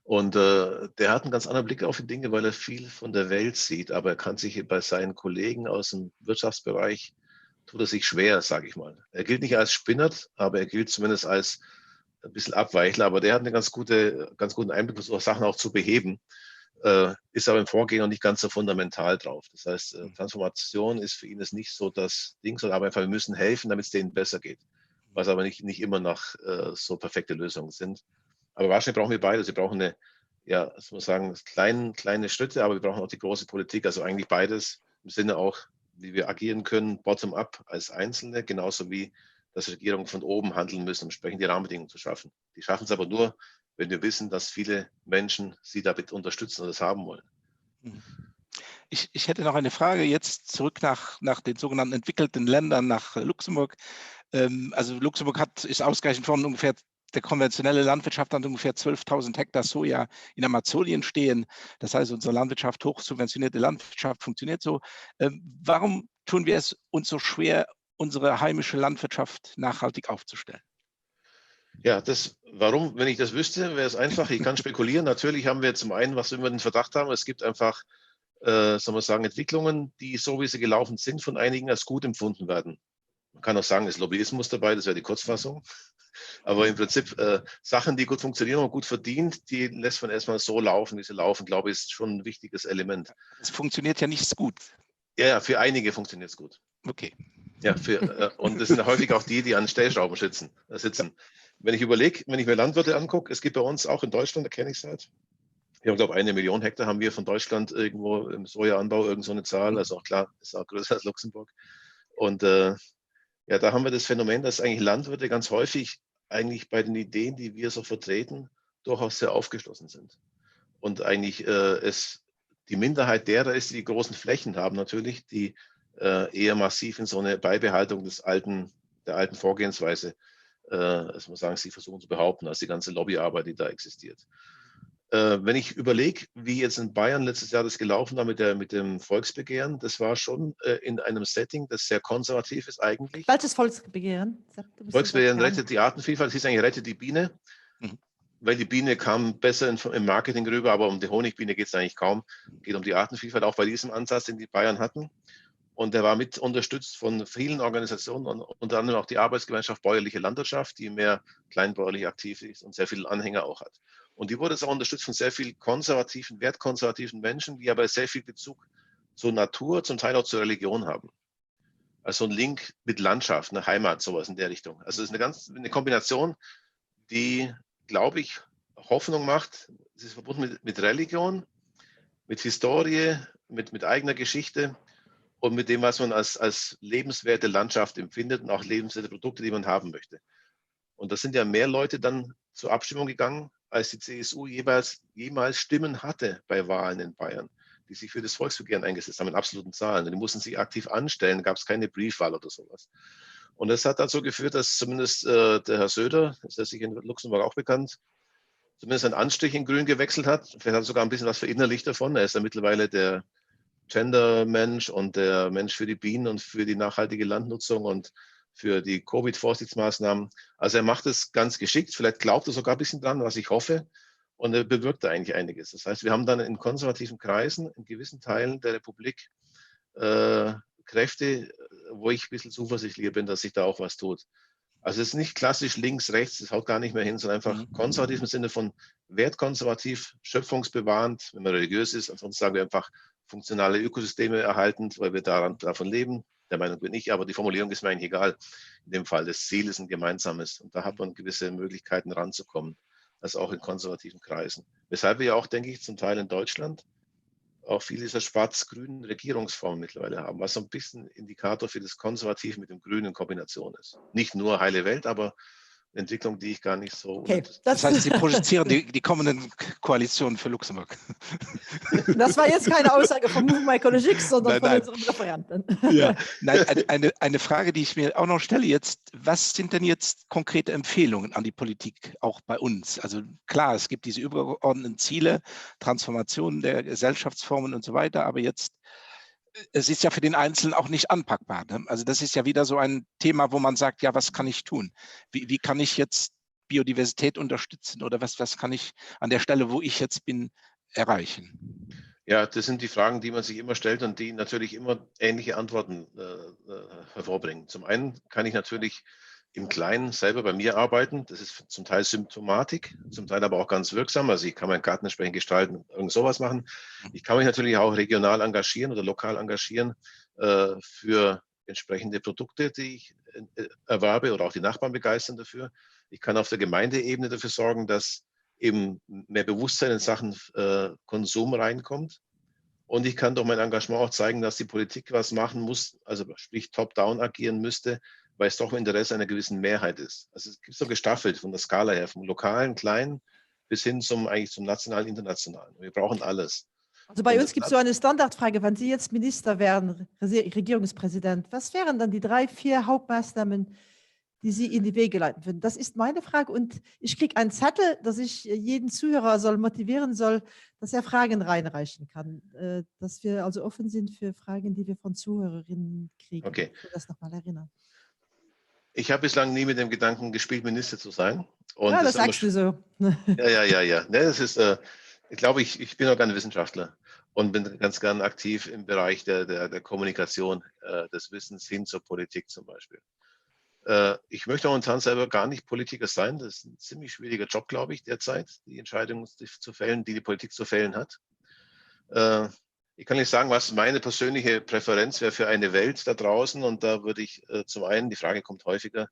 Und der hat einen ganz anderen Blick auf die Dinge, weil er viel von der Welt sieht, aber er kann sich bei seinen Kollegen aus dem Wirtschaftsbereich, tut er sich schwer, sage ich mal. Er gilt nicht als Spinnert, aber er gilt zumindest als ein bisschen Abweichler, aber der hat einen ganz guten Einblick, versucht Sachen auch zu beheben. Ist aber im Vorgehen noch nicht ganz so fundamental drauf. Das heißt, Transformation ist für ihn jetzt nicht so das Ding, sondern aber einfach, wir müssen helfen, damit es denen besser geht. Was aber nicht immer noch so perfekte Lösungen sind. Aber wahrscheinlich brauchen wir beides. Wir brauchen ja, muss man sagen, kleine Schritte, aber wir brauchen auch die große Politik. Also eigentlich beides im Sinne auch, wie wir agieren können, bottom-up als Einzelne, genauso wie, dass Regierungen von oben handeln müssen, um entsprechend die Rahmenbedingungen zu schaffen. Die schaffen es aber nur, wenn wir wissen, dass viele Menschen sie damit unterstützen und das haben wollen. Ich hätte noch eine Frage jetzt zurück nach den sogenannten entwickelten Ländern, nach Luxemburg. Also Luxemburg ist ausgerechnet von ungefähr, der konventionelle Landwirtschaft hat ungefähr 12.000 Hektar Soja in Amazonien stehen. Das heißt, unsere Landwirtschaft, hochsubventionierte Landwirtschaft funktioniert so. Warum tun wir es uns so schwer, unsere heimische Landwirtschaft nachhaltig aufzustellen? Ja, warum, wenn ich das wüsste, wäre es einfach. Ich kann spekulieren. Natürlich haben wir zum einen, was wir immer den Verdacht haben, es gibt einfach, soll man sagen, Entwicklungen, die so wie sie gelaufen sind, von einigen als gut empfunden werden. Man kann auch sagen, es ist Lobbyismus dabei, das wäre die Kurzfassung. Aber im Prinzip Sachen, die gut funktionieren und gut verdient, die lässt man erstmal so laufen, wie sie laufen, glaube ich, ist schon ein wichtiges Element. Es funktioniert ja nicht gut. Ja, für einige funktioniert es gut. Okay. Ja, und das sind häufig auch die an Stellschrauben sitzen. Wenn ich mir Landwirte angucke, es gibt bei uns auch in Deutschland, da kenne ich es halt. Wir haben, glaube ich, 1 Million Hektar haben wir von Deutschland irgendwo im Sojaanbau, irgend so eine Zahl. Also auch klar, ist auch größer als Luxemburg. Und ja, da haben wir das Phänomen, dass eigentlich Landwirte ganz häufig eigentlich bei den Ideen, die wir so vertreten, durchaus sehr aufgeschlossen sind. Und eigentlich die Minderheit derer ist, die die großen Flächen haben natürlich, die eher massiv in so eine Beibehaltung der alten Vorgehensweise, muss man sagen, sie versuchen zu behaupten, als die ganze Lobbyarbeit, die da existiert. Wenn ich überlege, wie jetzt in Bayern letztes Jahr das gelaufen war mit dem Volksbegehren, das war schon in einem Setting, das sehr konservativ ist eigentlich. Welches Volksbegehren? Volksbegehren rettet die Artenvielfalt, es hieß eigentlich rettet die Biene, weil die Biene kam besser im Marketing rüber, aber um die Honigbiene geht es eigentlich kaum. Es geht um die Artenvielfalt, auch bei diesem Ansatz, den die Bayern hatten. Und der war mit unterstützt von vielen Organisationen, unter anderem auch die Arbeitsgemeinschaft Bäuerliche Landwirtschaft, die mehr kleinbäuerlich aktiv ist und sehr viele Anhänger auch hat. Und die wurde auch unterstützt von sehr vielen wertkonservativen Menschen, die aber sehr viel Bezug zur Natur, zum Teil auch zur Religion haben. Also ein Link mit Landschaft, eine Heimat, sowas in der Richtung. Also es ist eine Kombination, die, glaube ich, Hoffnung macht. Es ist verbunden mit Religion, mit Historie, mit eigener Geschichte und mit dem, was man als lebenswerte Landschaft empfindet und auch lebenswerte Produkte, die man haben möchte. Und da sind ja mehr Leute dann zur Abstimmung gegangen, als die CSU jemals Stimmen hatte bei Wahlen in Bayern, die sich für das Volksbegehren eingesetzt haben in absoluten Zahlen. Und die mussten sich aktiv anstellen, gab es keine Briefwahl oder sowas. Und das hat dazu geführt, dass zumindest der Herr Söder, das ist sich in Luxemburg auch bekannt, zumindest einen Anstrich in Grün gewechselt hat. Vielleicht hat er sogar ein bisschen was verinnerlicht davon. Er ist ja mittlerweile der Gender-Mensch und der Mensch für die Bienen und für die nachhaltige Landnutzung und für die Covid-Vorsichtsmaßnahmen. Also er macht es ganz geschickt. Vielleicht glaubt er sogar ein bisschen dran, was ich hoffe. Und er bewirkt da eigentlich einiges. Das heißt, wir haben dann in konservativen Kreisen, in gewissen Teilen der Republik, Kräfte, wo ich ein bisschen zuversichtlicher bin, dass sich da auch was tut. Also es ist nicht klassisch links, rechts, das haut gar nicht mehr hin, sondern einfach konservativ im Sinne von wertkonservativ, schöpfungsbewahrend, wenn man religiös ist. Ansonsten sagen wir einfach funktionale Ökosysteme erhaltend, weil wir davon leben. Der Meinung bin ich, aber die Formulierung ist mir eigentlich egal. In dem Fall, das Ziel ist ein gemeinsames und da hat man gewisse Möglichkeiten ranzukommen, also auch in konservativen Kreisen. Weshalb wir ja auch, denke ich, zum Teil in Deutschland auch viele dieser schwarz-grünen Regierungsformen mittlerweile haben, was so ein bisschen Indikator für das Konservativ mit dem Grünen in Kombination ist. Nicht nur heile Welt, aber eine Entwicklung, die ich gar nicht so... Okay, das heißt, Sie projizieren die kommenden Koalitionen für Luxemburg. Das war jetzt keine Aussage vom Mouvement Ecologique, sondern von unseren Referenten. Ja. Nein, eine Frage, die ich mir auch noch stelle jetzt, was sind denn jetzt konkrete Empfehlungen an die Politik, auch bei uns? Also klar, es gibt diese übergeordneten Ziele, Transformation der Gesellschaftsformen und so weiter, aber jetzt es ist ja für den Einzelnen auch nicht anpackbar. Ne? Also das ist ja wieder so ein Thema, wo man sagt, ja, was kann ich tun? Wie kann ich jetzt Biodiversität unterstützen oder was kann ich an der Stelle, wo ich jetzt bin, erreichen? Ja, das sind die Fragen, die man sich immer stellt und die natürlich immer ähnliche Antworten hervorbringen. Zum einen kann ich natürlich im Kleinen selber bei mir arbeiten. Das ist zum Teil Symptomatik, zum Teil aber auch ganz wirksam. Also ich kann meinen Garten entsprechend gestalten, irgend sowas machen. Ich kann mich natürlich auch regional engagieren oder lokal engagieren für entsprechende Produkte, die ich erwerbe oder auch die Nachbarn begeistern dafür. Ich kann auf der Gemeindeebene dafür sorgen, dass eben mehr Bewusstsein in Sachen Konsum reinkommt. Und ich kann durch mein Engagement auch zeigen, dass die Politik was machen muss, also sprich top-down agieren müsste, weil es doch im Interesse einer gewissen Mehrheit ist. Also es gibt so gestaffelt von der Skala her, vom lokalen, kleinen bis hin zum nationalen, internationalen. Wir brauchen alles. Also bei uns gibt es so eine Standardfrage, wenn Sie jetzt Minister wären, Regierungspräsident, was wären dann die 3, 4 Hauptmaßnahmen, die Sie in die Wege leiten würden? Das ist meine Frage und ich kriege einen Zettel, dass ich jeden Zuhörer motivieren soll, dass er Fragen reinreichen kann, dass wir also offen sind für Fragen, die wir von Zuhörerinnen kriegen. Okay. Ich will das nochmal erinnern. Ich habe bislang nie mit dem Gedanken gespielt, Minister zu sein. Und ja, das sagst du so. Ja. Ne, das ist, ich glaube, ich bin auch gerne Wissenschaftler und bin ganz gern aktiv im Bereich der Kommunikation, des Wissens hin zur Politik zum Beispiel. Ich möchte momentan selber gar nicht Politiker sein. Das ist ein ziemlich schwieriger Job, glaube ich, derzeit, die Entscheidungen zu fällen, die Politik zu fällen hat. Ich kann nicht sagen, was meine persönliche Präferenz wäre für eine Welt da draußen. Und da würde ich zum einen, die Frage kommt häufiger,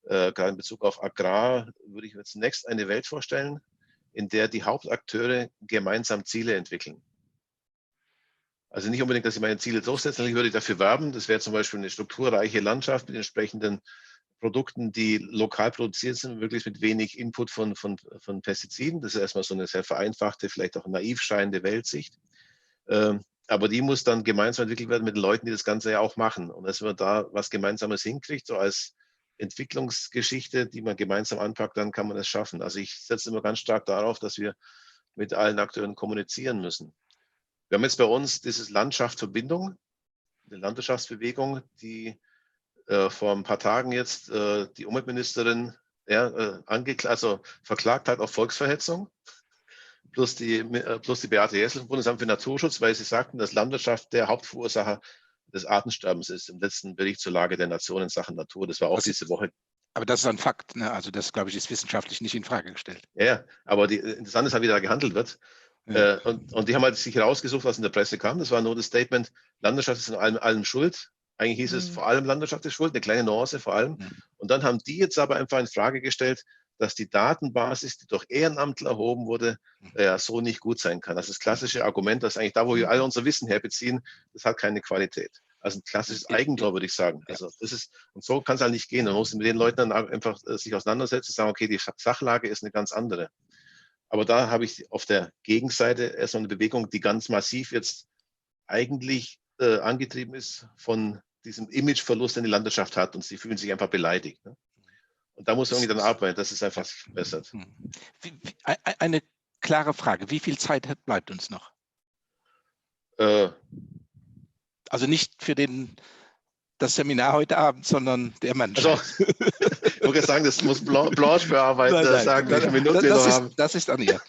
gerade in Bezug auf Agrar, würde ich mir zunächst eine Welt vorstellen, in der die Hauptakteure gemeinsam Ziele entwickeln. Also nicht unbedingt, dass sie meine Ziele durchsetzen, ich würde dafür werben. Das wäre zum Beispiel eine strukturreiche Landschaft mit entsprechenden Produkten, die lokal produziert sind, wirklich mit wenig Input von Pestiziden. Das ist erstmal so eine sehr vereinfachte, vielleicht auch naiv scheinende Weltsicht. Aber die muss dann gemeinsam entwickelt werden mit den Leuten, die das Ganze ja auch machen. Und dass man da was Gemeinsames hinkriegt, so als Entwicklungsgeschichte, die man gemeinsam anpackt, dann kann man es schaffen. Also ich setze immer ganz stark darauf, dass wir mit allen Akteuren kommunizieren müssen. Wir haben jetzt bei uns dieses Landschaftsverbindung, eine Landwirtschaftsbewegung, die vor ein paar Tagen jetzt die Umweltministerin verklagt hat auf Volksverhetzung, plus die Beate Jessel vom Bundesamt für Naturschutz, weil sie sagten, dass Landwirtschaft der Hauptverursacher des Artensterbens ist, im letzten Bericht zur Lage der Nation in Sachen Natur. Das war auch diese Woche. Aber das ist ein Fakt, ne? Also das, glaube ich, ist wissenschaftlich nicht in Frage gestellt. Ja, aber interessant ist, wie da gehandelt wird. Ja. Und die haben halt sich herausgesucht, was in der Presse kam. Das war nur das Statement, Landwirtschaft ist in allem schuld. Eigentlich hieß es vor allem Landwirtschaft ist schuld, eine kleine Nuance vor allem. Und dann haben die jetzt aber einfach in Frage gestellt, dass die Datenbasis, die durch Ehrenamtler erhoben wurde, so nicht gut sein kann. Das ist das klassische Argument, dass eigentlich da, wo wir alle unser Wissen herbeziehen, das hat keine Qualität. Also ein klassisches Eigentor, würde ich sagen. Also das ist, und so kann es halt nicht gehen. Man muss mit den Leuten dann einfach sich auseinandersetzen und sagen, okay, die Sachlage ist eine ganz andere. Aber da habe ich auf der Gegenseite erstmal eine Bewegung, die ganz massiv jetzt eigentlich angetrieben ist von diesem Imageverlust, den die Landwirtschaft hat, und sie fühlen sich einfach beleidigt. Ne? Und da muss man irgendwie dann arbeiten, dass es einfach sich verbessert. Eine klare Frage, wie viel Zeit bleibt uns noch? Also nicht für das Seminar heute Abend, sondern der Mensch. Also, ich wollte sagen, das muss Blanche bearbeiten, sagen, welche Minuten wir noch haben. Das ist an ihr.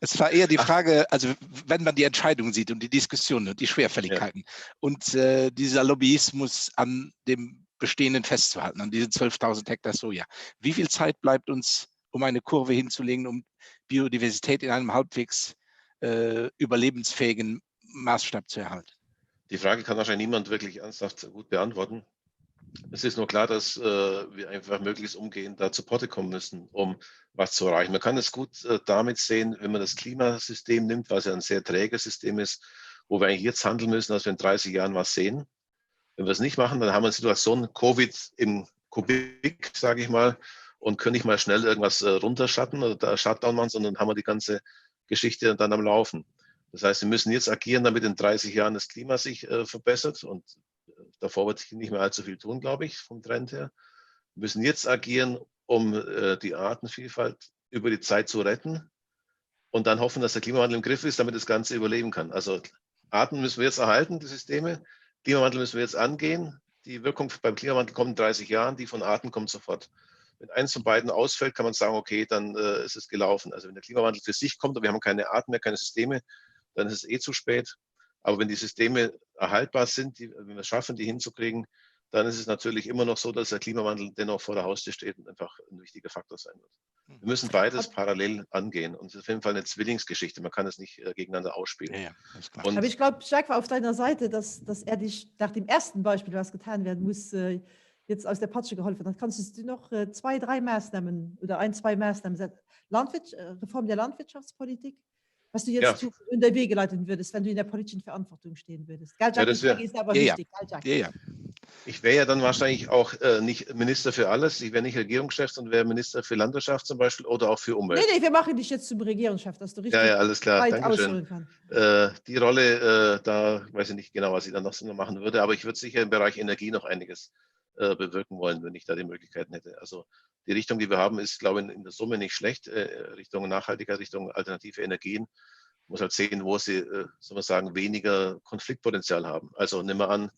Es war eher die Frage, also wenn man die Entscheidungen sieht und die Diskussionen und die Schwerfälligkeiten und dieser Lobbyismus an dem Bestehenden festzuhalten, an diesen 12.000 Hektar Soja. Wie viel Zeit bleibt uns, um eine Kurve hinzulegen, um Biodiversität in einem halbwegs überlebensfähigen Maßstab zu erhalten? Die Frage kann wahrscheinlich niemand wirklich ernsthaft gut beantworten. Es ist nur klar, dass wir einfach möglichst umgehend da zu Potte kommen müssen, um was zu erreichen. Man kann es gut damit sehen, wenn man das Klimasystem nimmt, was ja ein sehr träges System ist, wo wir eigentlich jetzt handeln müssen, dass wir in 30 Jahren was sehen. Wenn wir es nicht machen, dann haben wir eine Situation, Covid im Kubik, sage ich mal, und können nicht mal schnell irgendwas runterschatten oder da Shutdown machen, sondern haben wir die ganze Geschichte dann am Laufen. Das heißt, wir müssen jetzt agieren, damit in 30 Jahren das Klima sich verbessert, und davor wird sich nicht mehr allzu viel tun, glaube ich, vom Trend her. Wir müssen jetzt agieren, um die Artenvielfalt über die Zeit zu retten und dann hoffen, dass der Klimawandel im Griff ist, damit das Ganze überleben kann. Also Arten müssen wir jetzt erhalten, die Systeme. Klimawandel müssen wir jetzt angehen. Die Wirkung beim Klimawandel kommt in 30 Jahren, die von Arten kommt sofort. Wenn eins von beiden ausfällt, kann man sagen, okay, dann ist es gelaufen. Also wenn der Klimawandel für sich kommt und wir haben keine Arten mehr, keine Systeme, dann ist es zu spät. Aber wenn die Systeme erhaltbar sind, wenn wir es schaffen, die hinzukriegen, dann ist es natürlich immer noch so, dass der Klimawandel dennoch vor der Haustür steht und einfach ein wichtiger Faktor sein wird. Wir müssen beides parallel angehen, und es ist auf jeden Fall eine Zwillingsgeschichte. Man kann es nicht gegeneinander ausspielen. Ja, aber ich glaube, Jacques war auf deiner Seite, dass er dich nach dem ersten Beispiel, was getan werden muss, jetzt aus der Patsche geholfen hat. Kannst du noch 2, 3 Maßnahmen oder 1, 2 Maßnahmen setzen? Reform der Landwirtschaftspolitik, was du jetzt in der Wege leiten würdest, wenn du in der politischen Verantwortung stehen würdest. Gell, Jacques, die ist aber wichtig. Ja. Ich wäre ja dann wahrscheinlich auch nicht Minister für alles. Ich wäre nicht Regierungschef, sondern wäre Minister für Landwirtschaft zum Beispiel oder auch für Umwelt. Nee, wir machen dich jetzt zum Regierungschef, dass du richtig alles klar. weit ausholen kannst. Die Rolle, da weiß ich nicht genau, was ich dann noch machen würde, aber ich würde sicher im Bereich Energie noch einiges bewirken wollen, wenn ich da die Möglichkeiten hätte. Also die Richtung, die wir haben, ist, glaube ich, in der Summe nicht schlecht. Richtung Nachhaltigkeit, Richtung alternative Energien. Man muss halt sehen, wo sie, soll man sagen, weniger Konfliktpotenzial haben. Also nehmen wir an,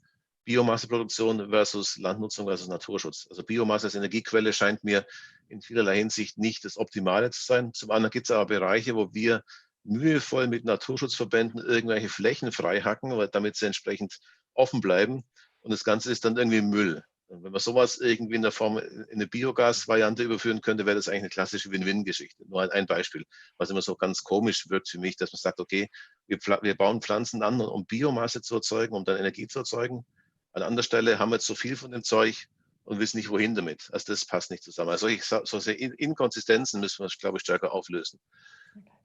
Biomasseproduktion versus Landnutzung versus Naturschutz. Also Biomasse als Energiequelle scheint mir in vielerlei Hinsicht nicht das Optimale zu sein. Zum anderen gibt es aber Bereiche, wo wir mühevoll mit Naturschutzverbänden irgendwelche Flächen frei hacken, damit sie entsprechend offen bleiben. Und das Ganze ist dann irgendwie Müll. Und wenn man sowas irgendwie in der Form in eine Biogas-Variante überführen könnte, wäre das eigentlich eine klassische Win-Win-Geschichte. Nur ein Beispiel, was immer so ganz komisch wirkt für mich, dass man sagt, okay, wir bauen Pflanzen an, um Biomasse zu erzeugen, um dann Energie zu erzeugen. An anderer Stelle haben wir zu viel von dem Zeug und wissen nicht, wohin damit. Also das passt nicht zusammen. Also solche Inkonsistenzen müssen wir, glaube ich, stärker auflösen.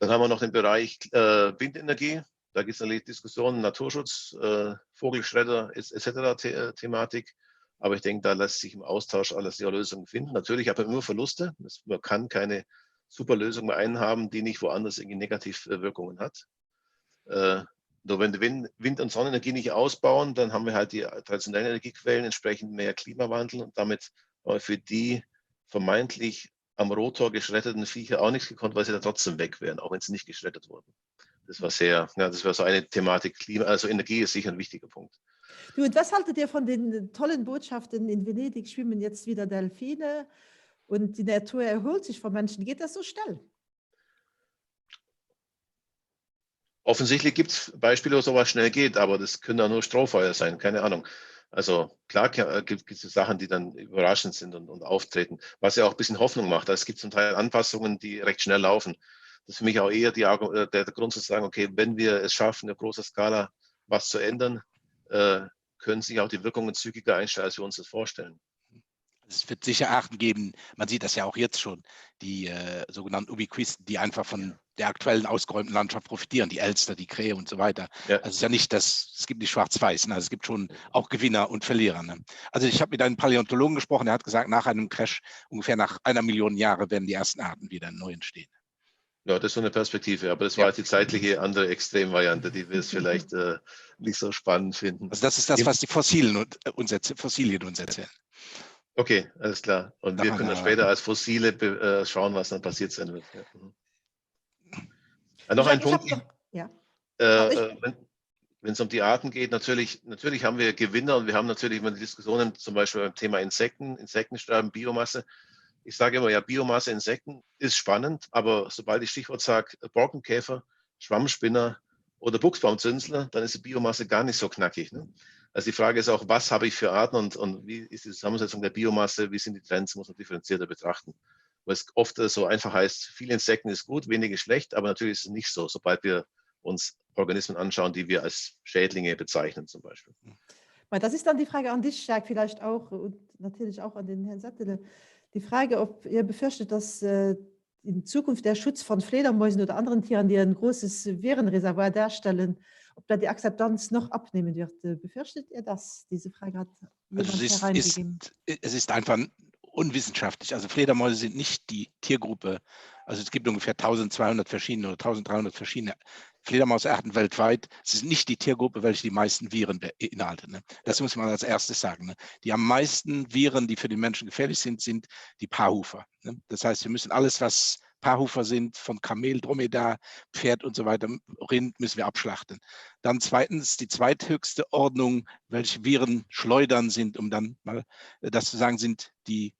Dann haben wir noch den Bereich Windenergie. Da gibt es natürlich Diskussionen, Naturschutz, Vogelschredder etc. Thematik. Aber ich denke, da lässt sich im Austausch alles die Lösungen finden. Natürlich hat man immer Verluste. Man kann keine super Lösung mehr einhaben, die nicht woanders irgendwie Negativwirkungen hat. Nur wenn wir Wind- und Sonnenenergie nicht ausbauen, dann haben wir halt die traditionellen Energiequellen, entsprechend mehr Klimawandel und damit für die vermeintlich am Rotor geschreddeten Viecher auch nichts gekonnt, weil sie dann trotzdem weg wären, auch wenn sie nicht geschreddert wurden. Das war so eine Thematik. Also Energie ist sicher ein wichtiger Punkt. Du, und was haltet ihr von den tollen Botschaften? In Venedig schwimmen jetzt wieder Delfine und die Natur erholt sich von Menschen. Geht das so schnell? Offensichtlich gibt es Beispiele, wo sowas schnell geht, aber das können ja nur Strohfeuer sein, keine Ahnung. Also klar gibt es Sachen, die dann überraschend sind und auftreten, was ja auch ein bisschen Hoffnung macht. Es gibt zum Teil Anpassungen, die recht schnell laufen. Das ist für mich auch eher der Grund zu sagen, okay, wenn wir es schaffen, auf großer Skala was zu ändern, können sich auch die Wirkungen zügiger einstellen, als wir uns das vorstellen. Es wird sicher Arten geben, man sieht das ja auch jetzt schon, die sogenannten Ubiquisten, die einfach von der aktuellen ausgeräumten Landschaft profitieren, die Elster, die Krähe und so weiter. Ja. Also es ist ja nicht es gibt nicht schwarz-weiß, ne? Also es gibt schon auch Gewinner und Verlierer. Ne? Also ich habe mit einem Paläontologen gesprochen, der hat gesagt, nach einem Crash, ungefähr nach 1 Million Jahre, werden die ersten Arten wieder neu entstehen. Ja, das ist so eine Perspektive, aber das war jetzt die zeitliche andere Extremvariante, die wir es vielleicht nicht so spannend finden. Also das ist das, was die Fossilien uns erzählen. Okay, alles klar. Und wir können dann später als Fossile schauen, was dann passiert sein wird. Ja. Noch ein Punkt. Wenn es um die Arten geht, natürlich haben wir Gewinner und wir haben natürlich immer Diskussionen, zum Beispiel beim Thema Insektensterben, Biomasse. Ich sage immer, ja, Biomasse, Insekten ist spannend, aber sobald ich Stichwort sage, Borkenkäfer, Schwammspinner oder Buchsbaumzünsler, dann ist die Biomasse gar nicht so knackig. Ne? Also die Frage ist auch, was habe ich für Arten und wie ist die Zusammensetzung der Biomasse, wie sind die Trends, muss man differenzierter betrachten. Weil es oft so einfach heißt, viele Insekten ist gut, wenige schlecht, aber natürlich ist es nicht so, sobald wir uns Organismen anschauen, die wir als Schädlinge bezeichnen zum Beispiel. Das ist dann die Frage an dich, Jacques, vielleicht auch und natürlich auch an den Herrn Settele. Die Frage, ob ihr befürchtet, dass in Zukunft der Schutz von Fledermäusen oder anderen Tieren, die ein großes Virenreservoir darstellen, ob da die Akzeptanz noch abnehmen wird. Befürchtet ihr das? Diese Frage hat jemand hereingegeben. Es ist einfach unwissenschaftlich. Also Fledermäuse sind nicht die Tiergruppe. Also es gibt ungefähr 1200 verschiedene oder 1300 verschiedene Fledermausarten weltweit. Es ist nicht die Tiergruppe, welche die meisten Viren beinhaltet. Ne? Das muss man als erstes sagen. Ne? Die am meisten Viren, die für den Menschen gefährlich sind, sind die Paarhufer. Ne? Das heißt, wir müssen alles, was Paarhufer sind, von Kamel, Dromedar, Pferd und so weiter, Rind, müssen wir abschlachten. Dann zweitens die zweithöchste Ordnung, welche Viren schleudern sind, um dann mal das zu sagen, sind die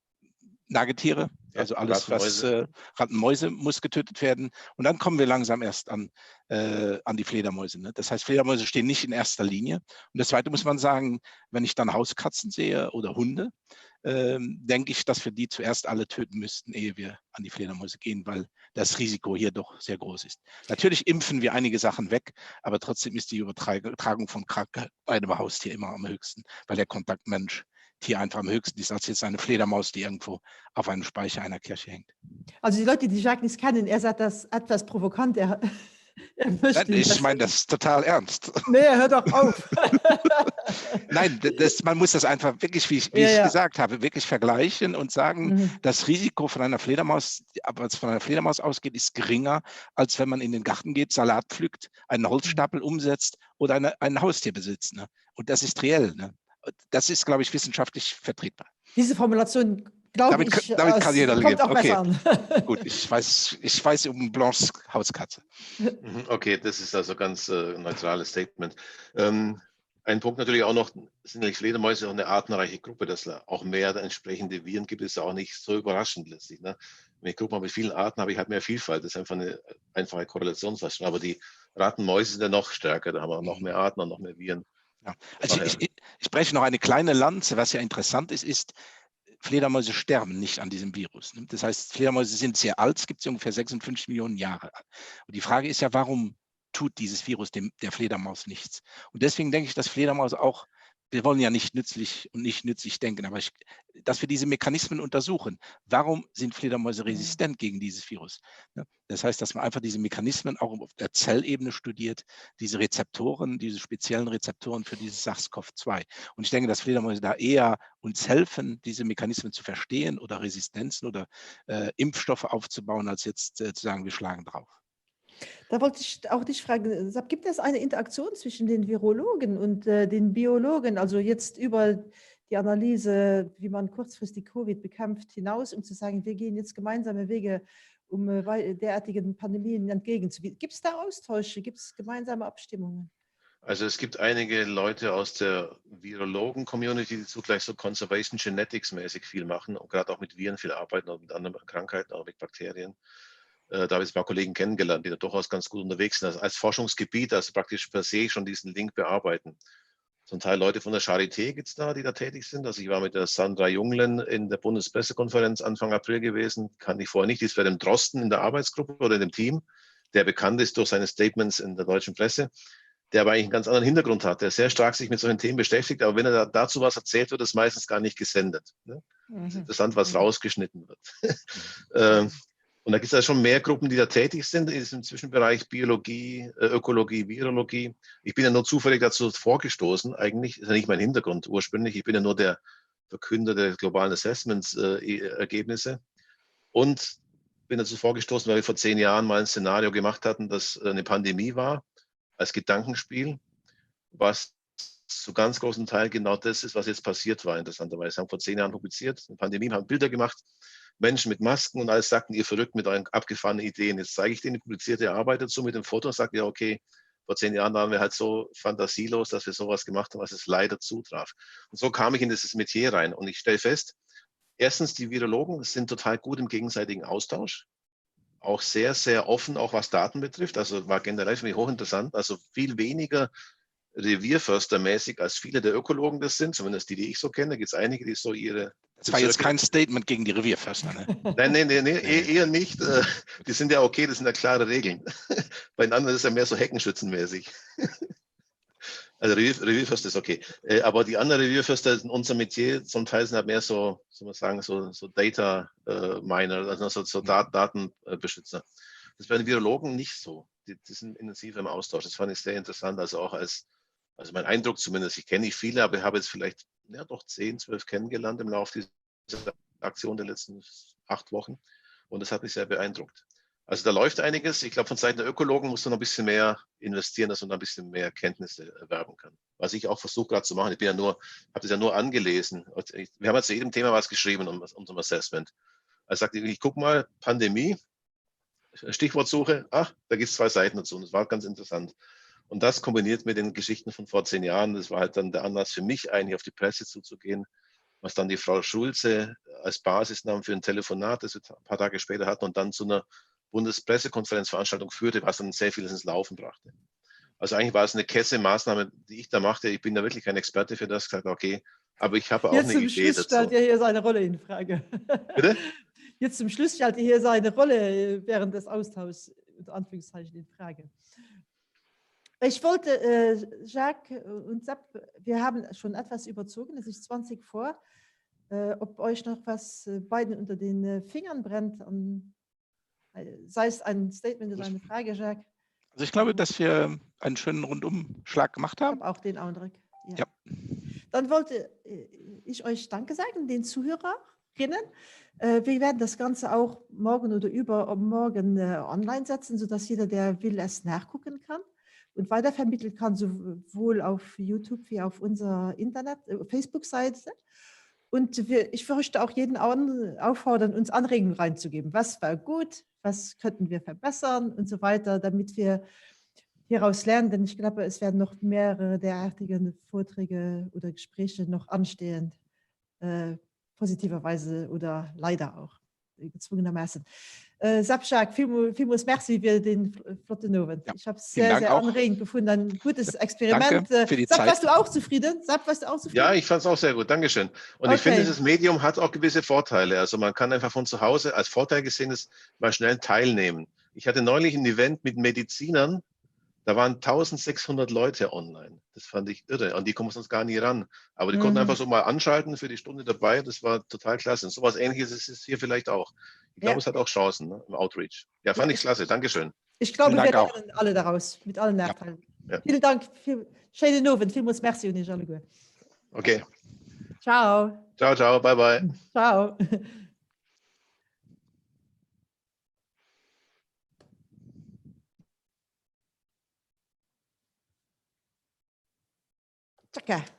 Nagetiere, also alles, was Rattenmäuse muss getötet werden. Und dann kommen wir langsam erst an die Fledermäuse. Ne? Das heißt, Fledermäuse stehen nicht in erster Linie. Und das Zweite muss man sagen, wenn ich dann Hauskatzen sehe oder Hunde, denke ich, dass wir die zuerst alle töten müssten, ehe wir an die Fledermäuse gehen, weil das Risiko hier doch sehr groß ist. Natürlich impfen wir einige Sachen weg, aber trotzdem ist die Übertragung von Krankheit bei einem Haustier immer am höchsten, weil der Kontakt Mensch-Tier einfach am höchsten ist, als jetzt eine Fledermaus, die irgendwo auf einem Speicher einer Kirche hängt. Also die Leute, die Jacques nicht kennen, er sagt das etwas provokant. Ich meine das total ernst. Nee, hör doch auf. Nein, man muss das einfach wirklich, wie ich gesagt habe, wirklich vergleichen und sagen, das Risiko von einer Fledermaus, was von einer Fledermaus ausgeht, ist geringer, als wenn man in den Garten geht, Salat pflückt, einen Holzstapel umsetzt oder ein Haustier besitzt. Ne? Und das ist reell. Ne? Das ist, glaube ich, wissenschaftlich vertretbar. Diese Formulation, damit kann jeder leben. Okay. Gut, ich weiß um Blanches Hauskatze. Okay, das ist also ganz neutrales Statement. Ein Punkt natürlich auch noch, sind die Fledermäuse auch eine artenreiche Gruppe, dass es auch mehr entsprechende Viren gibt, ist ja auch nicht so überraschend letztlich. Ne? Wenn ich Gruppen habe mit vielen Arten, habe ich halt mehr Vielfalt. Das ist einfach eine einfache Korrelationsfeststellung. Aber die Rattenmäuse sind ja noch stärker, da haben wir noch mehr Arten und noch mehr Viren. Ja. Also ich breche noch eine kleine Lanze, was ja interessant ist, Fledermäuse sterben nicht an diesem Virus. Ne? Das heißt, Fledermäuse sind sehr alt, es gibt sie ungefähr 56 Millionen Jahre. Und die Frage ist ja, warum tut dieses Virus der Fledermaus nichts? Und deswegen denke ich, dass Fledermaus auch, wir wollen ja nicht nützlich und nicht nützlich denken, aber dass wir diese Mechanismen untersuchen. Warum sind Fledermäuse resistent gegen dieses Virus? Das heißt, dass man einfach diese Mechanismen auch auf der Zellebene studiert, diese Rezeptoren, diese speziellen Rezeptoren für dieses SARS-CoV-2. Und ich denke, dass Fledermäuse da eher uns helfen, diese Mechanismen zu verstehen oder Resistenzen oder Impfstoffe aufzubauen, als jetzt zu sagen, wir schlagen drauf. Da wollte ich auch dich fragen, gibt es eine Interaktion zwischen den Virologen und den Biologen, also jetzt über die Analyse, wie man kurzfristig Covid bekämpft, hinaus, um zu sagen, wir gehen jetzt gemeinsame Wege, um derartigen Pandemien entgegenzuwirken? Gibt es da Austausche, gibt es gemeinsame Abstimmungen? Also es gibt einige Leute aus der Virologen-Community, die zugleich so Conservation Genetics-mäßig viel machen und gerade auch mit Viren viel arbeiten und mit anderen Krankheiten, auch mit Bakterien. Da habe ich jetzt ein paar Kollegen kennengelernt, die da durchaus ganz gut unterwegs sind, also als Forschungsgebiet, also praktisch per se schon diesen Link bearbeiten. Zum Teil Leute von der Charité gibt es da, die da tätig sind. Also ich war mit der Sandra Junglen in der Bundespressekonferenz Anfang April gewesen, kannte ich vorher nicht, die ist bei dem Drosten in der Arbeitsgruppe oder in dem Team, der bekannt ist durch seine Statements in der deutschen Presse. der aber eigentlich einen ganz anderen Hintergrund hat, der sehr stark sich mit solchen Themen beschäftigt, aber wenn er dazu was erzählt, wird es meistens gar nicht gesendet. Ne? Es ist interessant, was rausgeschnitten wird. Und da gibt es ja schon mehr Gruppen, die da tätig sind in diesem Zwischenbereich Biologie, Ökologie, Virologie. Ich bin ja nur zufällig dazu vorgestoßen, eigentlich ist ja nicht mein Hintergrund ursprünglich, ich bin ja nur der Verkünder der globalen Assessments-Ergebnisse und bin dazu vorgestoßen, weil wir vor 10 Jahren mal ein Szenario gemacht hatten, das eine Pandemie war, als Gedankenspiel, was zu ganz großen Teil genau das ist, was jetzt passiert war, interessanterweise. Wir haben vor 10 Jahren publiziert, eine Pandemie, haben Bilder gemacht, Menschen mit Masken und alles sagten, ihr verrückt mit euren abgefahrenen Ideen. Jetzt zeige ich denen die publizierte Arbeit dazu mit dem Foto und sage, ja, okay, vor 10 Jahren waren wir halt so fantasielos, dass wir sowas gemacht haben, was es leider zutraf. Und so kam ich in dieses Metier rein. Und ich stelle fest, erstens, die Virologen sind total gut im gegenseitigen Austausch. Auch sehr, sehr offen, auch was Daten betrifft. Also war generell für mich hochinteressant. Also viel weniger revierförstermäßig, als viele der Ökologen das sind, zumindest die ich so kenne. Da gibt es einige, die so ihre... Das war jetzt kein Statement gegen die Revierförster, ne? Nein, eher nicht. Die sind ja okay, das sind ja klare Regeln. Bei den anderen ist es ja mehr so heckenschützenmäßig. Also Revierförster ist okay. Aber die anderen Revierförster in unserem Metier zum Teil sind halt mehr so, soll man sagen, so Data Miner, also so Datenbeschützer. Das ist bei den Virologen nicht so. Die sind intensiv im Austausch. Das fand ich sehr interessant. Also auch also mein Eindruck zumindest, ich kenne nicht viele, aber ich habe jetzt vielleicht doch 10, 12 kennengelernt im Laufe dieser Aktion der letzten 8 Wochen. Und das hat mich sehr beeindruckt. Also da läuft einiges. Ich glaube, von Seiten der Ökologen muss man noch ein bisschen mehr investieren, dass man da ein bisschen mehr Kenntnisse erwerben kann. Was ich auch versuche gerade zu machen. Ich habe das ja nur angelesen. Wir haben ja zu jedem Thema was geschrieben, unserem Assessment. Also sagte ich gucke mal, Pandemie, Stichwortsuche, da gibt es 2 Seiten dazu. Und das war ganz interessant. Und das kombiniert mit den Geschichten von vor 10 Jahren, das war halt dann der Anlass für mich eigentlich auf die Presse zuzugehen, was dann die Frau Schulze als Basis nahm für ein Telefonat, das wir ein paar Tage später hatten und dann zu einer Bundespressekonferenzveranstaltung führte, was dann sehr vieles ins Laufen brachte. Also eigentlich war es eine Kessemaßnahme, die ich da machte. Ich bin da wirklich kein Experte für das, gesagt, okay, aber ich habe auch Jetzt eine zum Idee Schluss stellt dazu. ihr hier seine Rolle in Frage. Bitte? Jetzt zum Schluss stellt ihr hier seine Rolle während des Austauschs unter Anführungszeichen in Frage. Ich wollte, Jacques und Sepp, wir haben schon etwas überzogen, es ist 20 vor, ob euch noch was beiden unter den Fingern brennt, sei es ein Statement oder eine Frage, Jacques. Also ich glaube, dass wir einen schönen Rundumschlag gemacht haben. Ich habe auch den Eindruck. Ja. Dann wollte ich euch Danke sagen, den Zuhörerinnen. Wir werden das Ganze auch morgen oder übermorgen online setzen, sodass jeder, der will, es nachgucken kann und weitervermitteln kann, sowohl auf YouTube wie auf unserer Facebook-Seite. Und ich möchte auch jeden auffordern, uns Anregungen reinzugeben. Was war gut, was könnten wir verbessern und so weiter, damit wir hieraus lernen. Denn ich glaube, es werden noch mehrere derartige Vorträge oder Gespräche noch anstehen, positiverweise oder leider auch, gezwungenermaßen. Jacques, vielmals merci für den flotten Abend. Ja, ich habe es sehr, sehr anregend gefunden. Ein gutes Experiment. Danke für die Zeit. Warst du auch zufrieden? Warst du auch zufrieden? Ja, ich fand es auch sehr gut. Dankeschön. Und ich finde, dieses Medium hat auch gewisse Vorteile. Also man kann einfach von zu Hause als Vorteil gesehen mal schnell teilnehmen. Ich hatte neulich ein Event mit Medizinern. Da waren 1600 Leute online. Das fand ich irre. Und die kommen sonst gar nie ran. Aber die konnten einfach so mal anschalten für die Stunde dabei. Das war total klasse. Und sowas Ähnliches ist es hier vielleicht auch. Ich glaube, es hat auch Chancen, ne, im Outreach. Ja, fand ich klasse. Dankeschön. Ich glaube, wir lernen alle daraus, mit allen Nachteilen. Ja. Vielen Dank. Schönen Abend. Vielmals merci und alle gut. Okay. Ciao. Ciao, ciao. Bye, bye. Ciao. Tschakka.